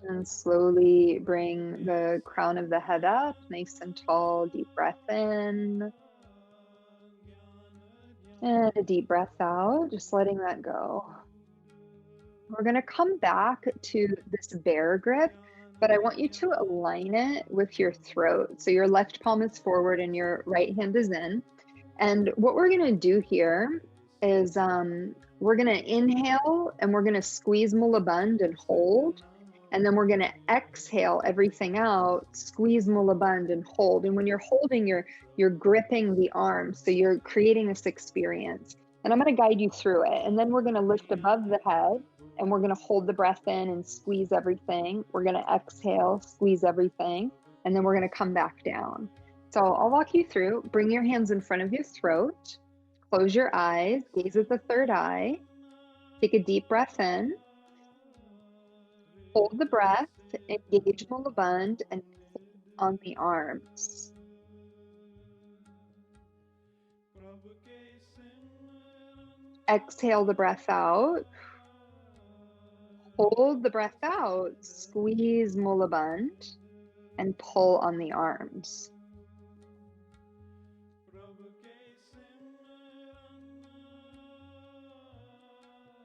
And slowly bring the crown of the head up, nice and tall. Deep breath in. And a deep breath out, just letting that go. We're going to come back to this bear grip, but I want you to align it with your throat. So your left palm is forward and your right hand is in. And what we're going to do here is we're going to inhale and we're going to squeeze Mulaband and hold. And then we're going to exhale everything out, squeeze Mulaband and hold. And when you're holding, you're gripping the arms. So you're creating this experience. And I'm going to guide you through it. And then we're going to lift above the head and we're going to hold the breath in and squeeze everything. We're going to exhale, squeeze everything. And then we're going to come back down. So I'll walk you through. Bring your hands in front of your throat. Close your eyes. Gaze at the third eye. Take a deep breath in. Hold the breath, engage Mulaband, and pull on the arms. Exhale the breath out. Hold the breath out, squeeze Mulaband, and pull on the arms.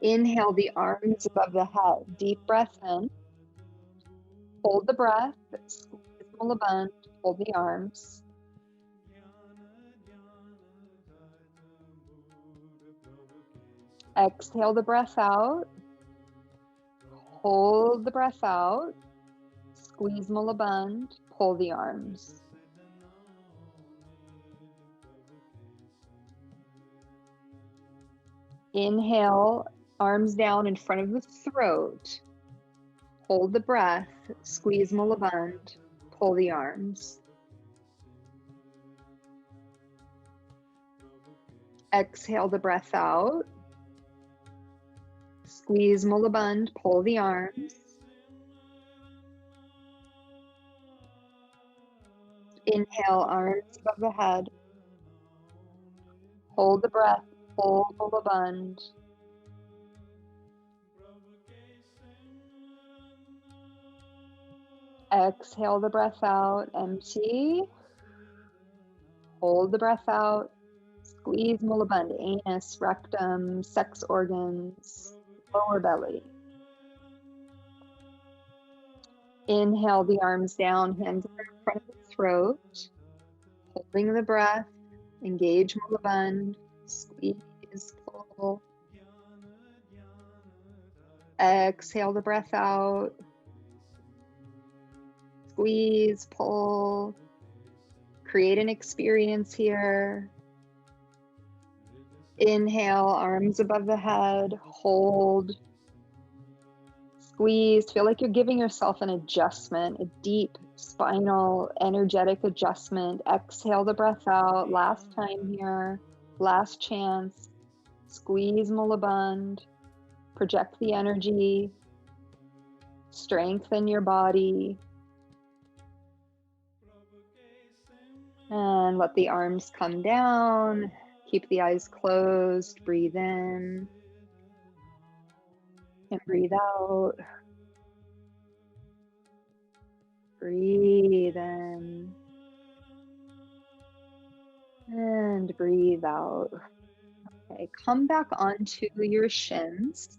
Inhale the arms above the head. Deep breath in. Hold the breath, squeeze Mulaband, hold the arms. Exhale the breath out. Hold the breath out. Squeeze Mulaband, pull the arms. Inhale, arms down in front of the throat. Hold the breath, squeeze Mulaband, pull the arms. Exhale the breath out. Squeeze Mulaband, pull the arms. Inhale, arms above the head. Hold the breath, pull Mulaband. Exhale the breath out, empty. Hold the breath out. Squeeze Mulaband, anus, rectum, sex organs, lower belly. Inhale the arms down, hands in front of the throat. Holding the breath, engage Mulaband, squeeze, pull. Exhale the breath out. Squeeze, pull. Create an experience here. Inhale, arms above the head, hold. Squeeze, feel like you're giving yourself an adjustment, a deep spinal, energetic adjustment. Exhale the breath out, last time here, last chance. Squeeze Mulaband, project the energy, strengthen your body. And let the arms come down. Keep the eyes closed. Breathe in and breathe out. Breathe in and breathe out. Okay, come back onto your shins.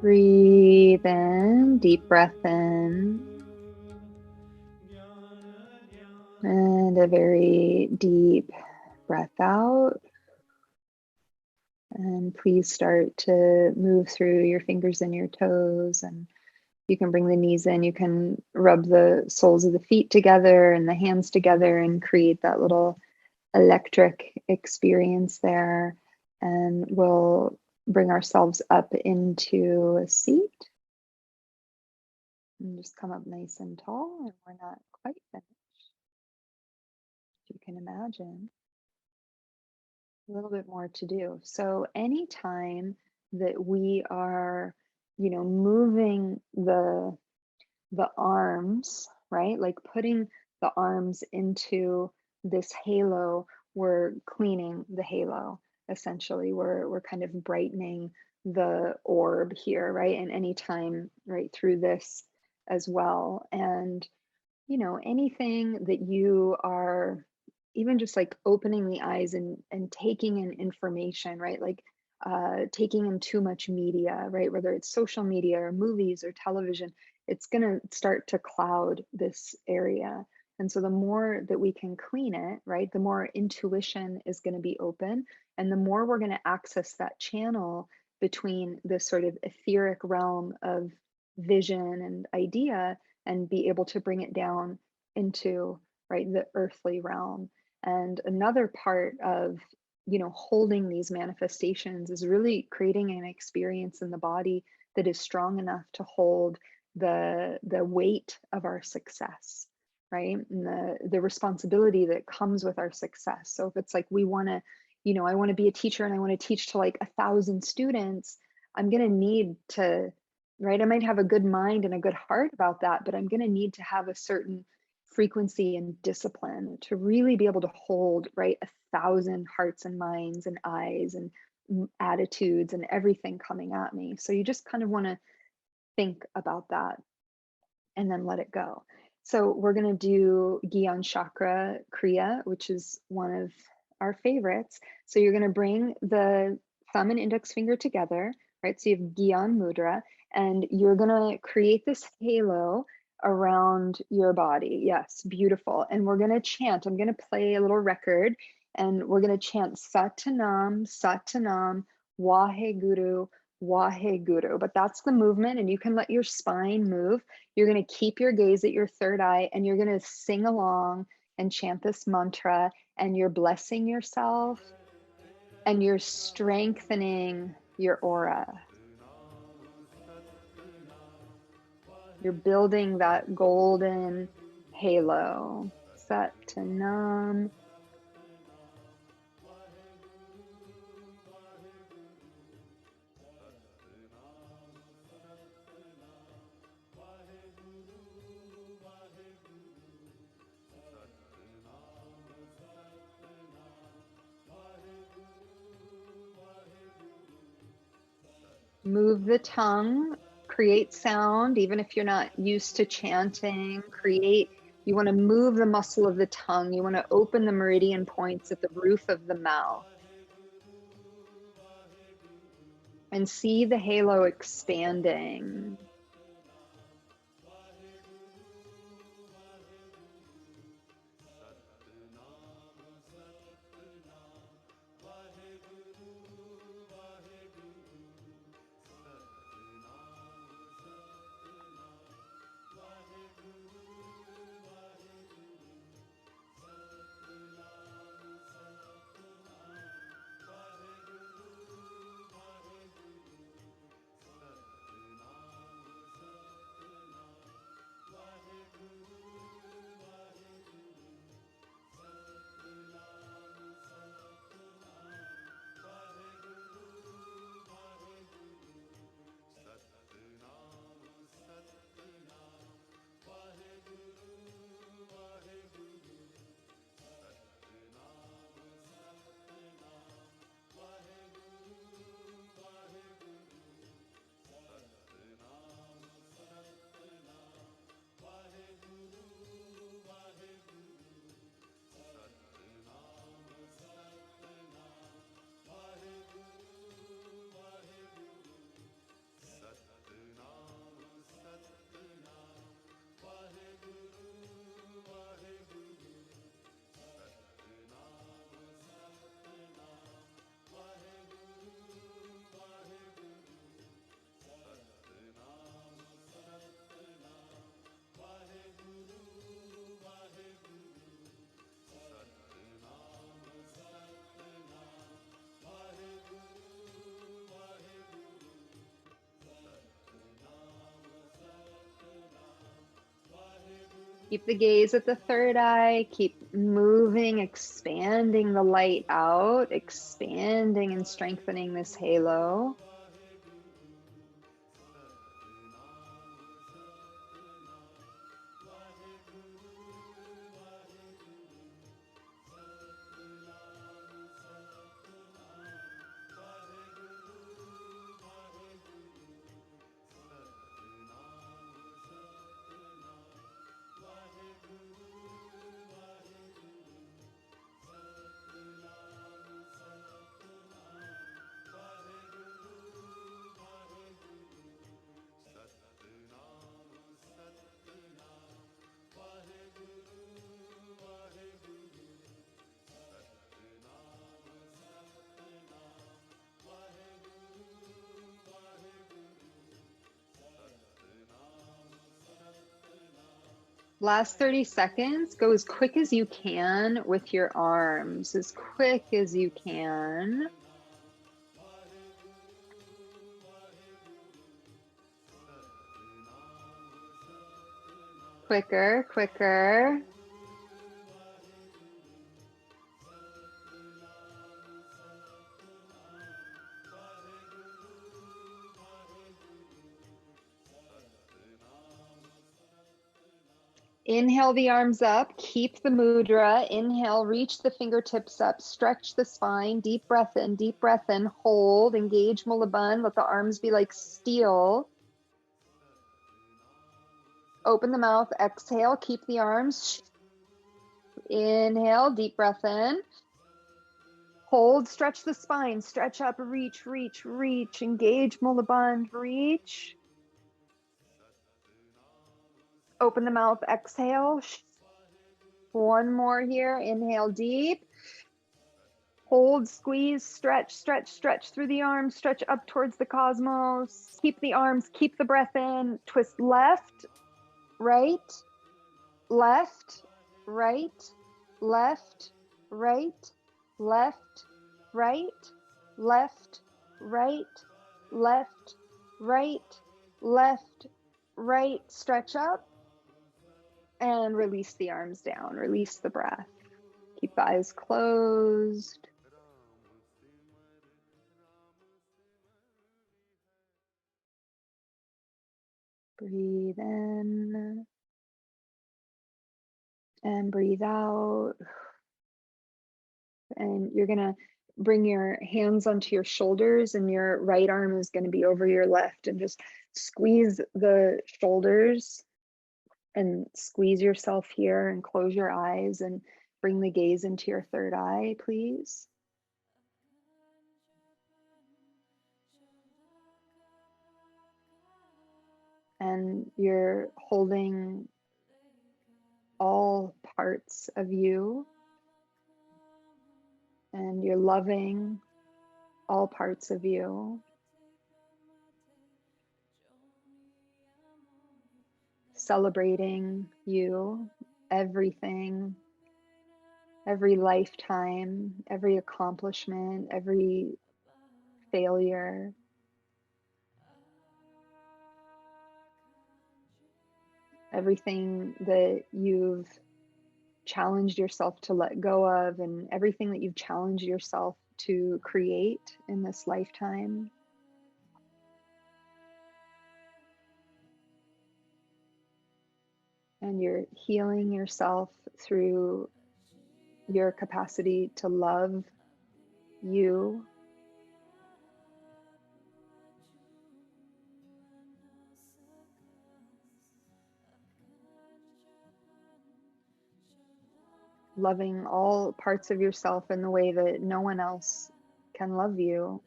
Breathe in, deep breath in, and a very deep breath out. And please start to move through your fingers and your toes, and you can bring the knees in. You can rub the soles of the feet together and the hands together and create that little electric experience there. And we'll bring ourselves up into a seat and just come up nice and tall. And we're not quite finished. You can imagine a little bit more to do. So anytime that we are, moving the arms, right? Like putting the arms into this halo, we're cleaning the halo. Essentially, we're kind of brightening the orb here, right? And anytime right through this as well. And anything that you are even just like opening the eyes and taking in information, right? Like taking in too much media, right? Whether it's social media or movies or television, it's going to start to cloud this area. And so the more that we can clean it, right, the more intuition is going to be open, and the more we're going to access that channel between this sort of etheric realm of vision and idea, and be able to bring it down into right the earthly realm. And another part of holding these manifestations is really creating an experience in the body that is strong enough to hold the weight of our success, right? And the responsibility that comes with our success. So if it's like we want to, I want to be a teacher and I want to teach to like 1,000 students, I'm going to need to, right? I might have a good mind and a good heart about that, but I'm going to need to have a certain frequency and discipline to really be able to hold, right, 1,000 hearts and minds and eyes and attitudes and everything coming at me. So you just kind of want to think about that and then let it go. So we're going to do Gyan Chakra Kriya, which is one of our favorites. So you're going to bring the thumb and index finger together, right? So you have Gyan Mudra, and you're going to create this halo around your body. Yes, beautiful. And we're going to chant. I'm going to play a little record, and we're going to chant Satanam, Satanam, Waheguru, Waheguru. But that's the movement, and you can let your spine move. You're going to keep your gaze at your third eye, and you're going to sing along and chant this mantra, and you're blessing yourself and you're strengthening your aura. You're building that golden halo. Satanam. Move the tongue, create sound, even if you're not used to chanting, you want to move the muscle of the tongue. You want to open the meridian points at the roof of the mouth. And see the halo expanding. Keep the gaze at the third eye. Keep moving, expanding the light out, expanding and strengthening this halo. Last 30 seconds, go as quick as you can with your arms, as quick as you can. Quicker, quicker. Inhale the arms up, keep the mudra. Inhale, reach the fingertips up, stretch the spine, deep breath in, hold, engage Mula Bandha, let the arms be like steel. Open the mouth, exhale, keep the arms. Inhale, deep breath in. Hold, stretch the spine, stretch up, reach, reach, reach, engage Mula Bandha, reach. Open the mouth, exhale. One more here, inhale deep. Hold, squeeze, stretch, stretch, stretch through the arms, stretch up towards the cosmos. Keep the arms, keep the breath in. Twist left, right, left, right, left, right, left, right, left, right, left, right, left, right. Stretch up and release the arms down. Release the breath. Keep the eyes closed. Breathe in and breathe out. And you're going to bring your hands onto your shoulders, and your right arm is going to be over your left, and just squeeze the shoulders and squeeze yourself here and close your eyes and bring the gaze into your third eye, please. And you're holding all parts of you, and you're loving all parts of you. Celebrating you, everything, every lifetime, every accomplishment, every failure. Everything that you've challenged yourself to let go of, and everything that you've challenged yourself to create in this lifetime. And you're healing yourself through your capacity to love you. Loving all parts of yourself in the way that no one else can love you.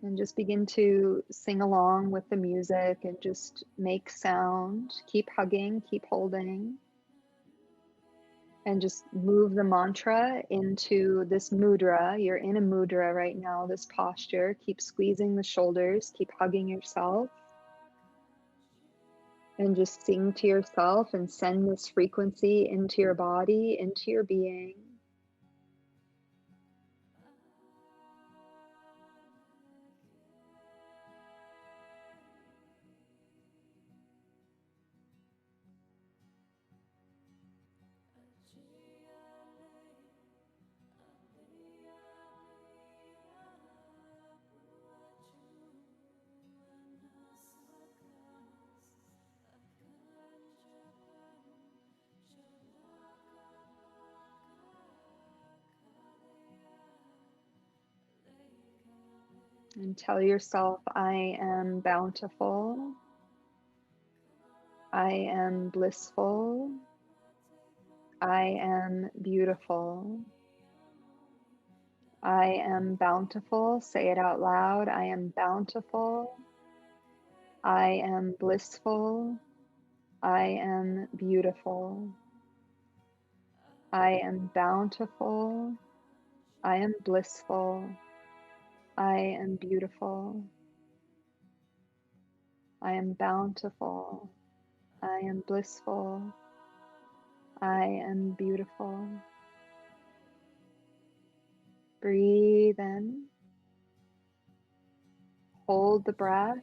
And just begin to sing along with the music and just make sound. Keep hugging, keep holding. And just move the mantra into this mudra. You're in a mudra right now, this posture. Keep squeezing the shoulders, keep hugging yourself. And just sing to yourself and send this frequency into your body, into your being. And tell yourself, I am bountiful. I am blissful. I am beautiful. I am bountiful. Say it out loud. I am bountiful. I am blissful. I am beautiful. I am bountiful. I am blissful. I am beautiful. I am bountiful. I am blissful. I am beautiful. Breathe in. Hold the breath.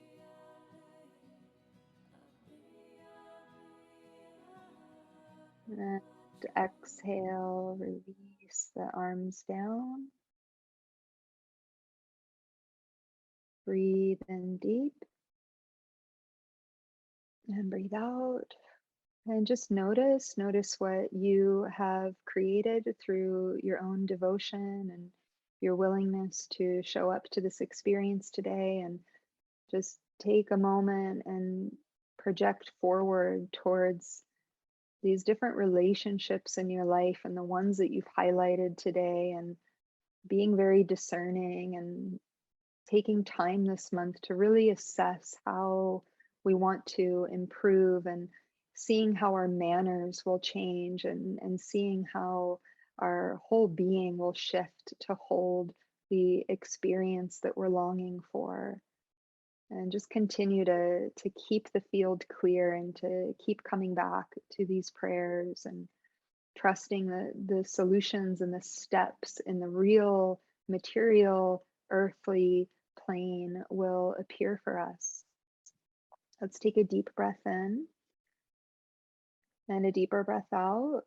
And exhale, release the arms down. Breathe in deep and breathe out. And just notice what you have created through your own devotion and your willingness to show up to this experience today. And just take a moment and project forward towards these different relationships in your life and the ones that you've highlighted today, and being very discerning and taking time this month to really assess how we want to improve, and seeing how our manners will change, and seeing how our whole being will shift to hold the experience that we're longing for. And just continue to keep the field clear and to keep coming back to these prayers, and trusting that the solutions and the steps in the real material earthly plane will appear for us. Let's take a deep breath in and a deeper breath out.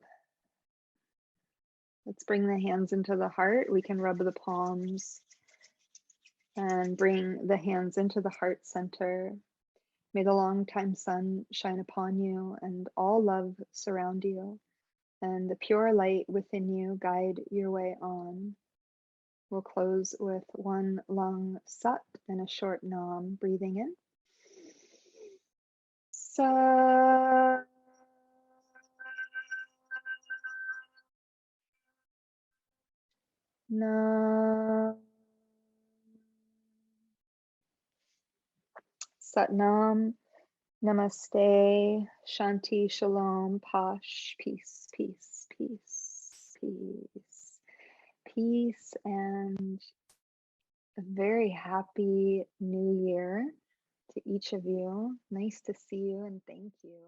Let's bring the hands into the heart. We can rub the palms and bring the hands into the heart center. May the long-time sun shine upon you and all love surround you, and the pure light within you guide your way on. We'll close with one long sat and a short nam, breathing in. Sa. Nam. Satnam. Namaste. Shanti. Shalom. Pash. Peace. Peace. Peace. Peace. Peace and a very happy new year to each of you. Nice to see you and thank you.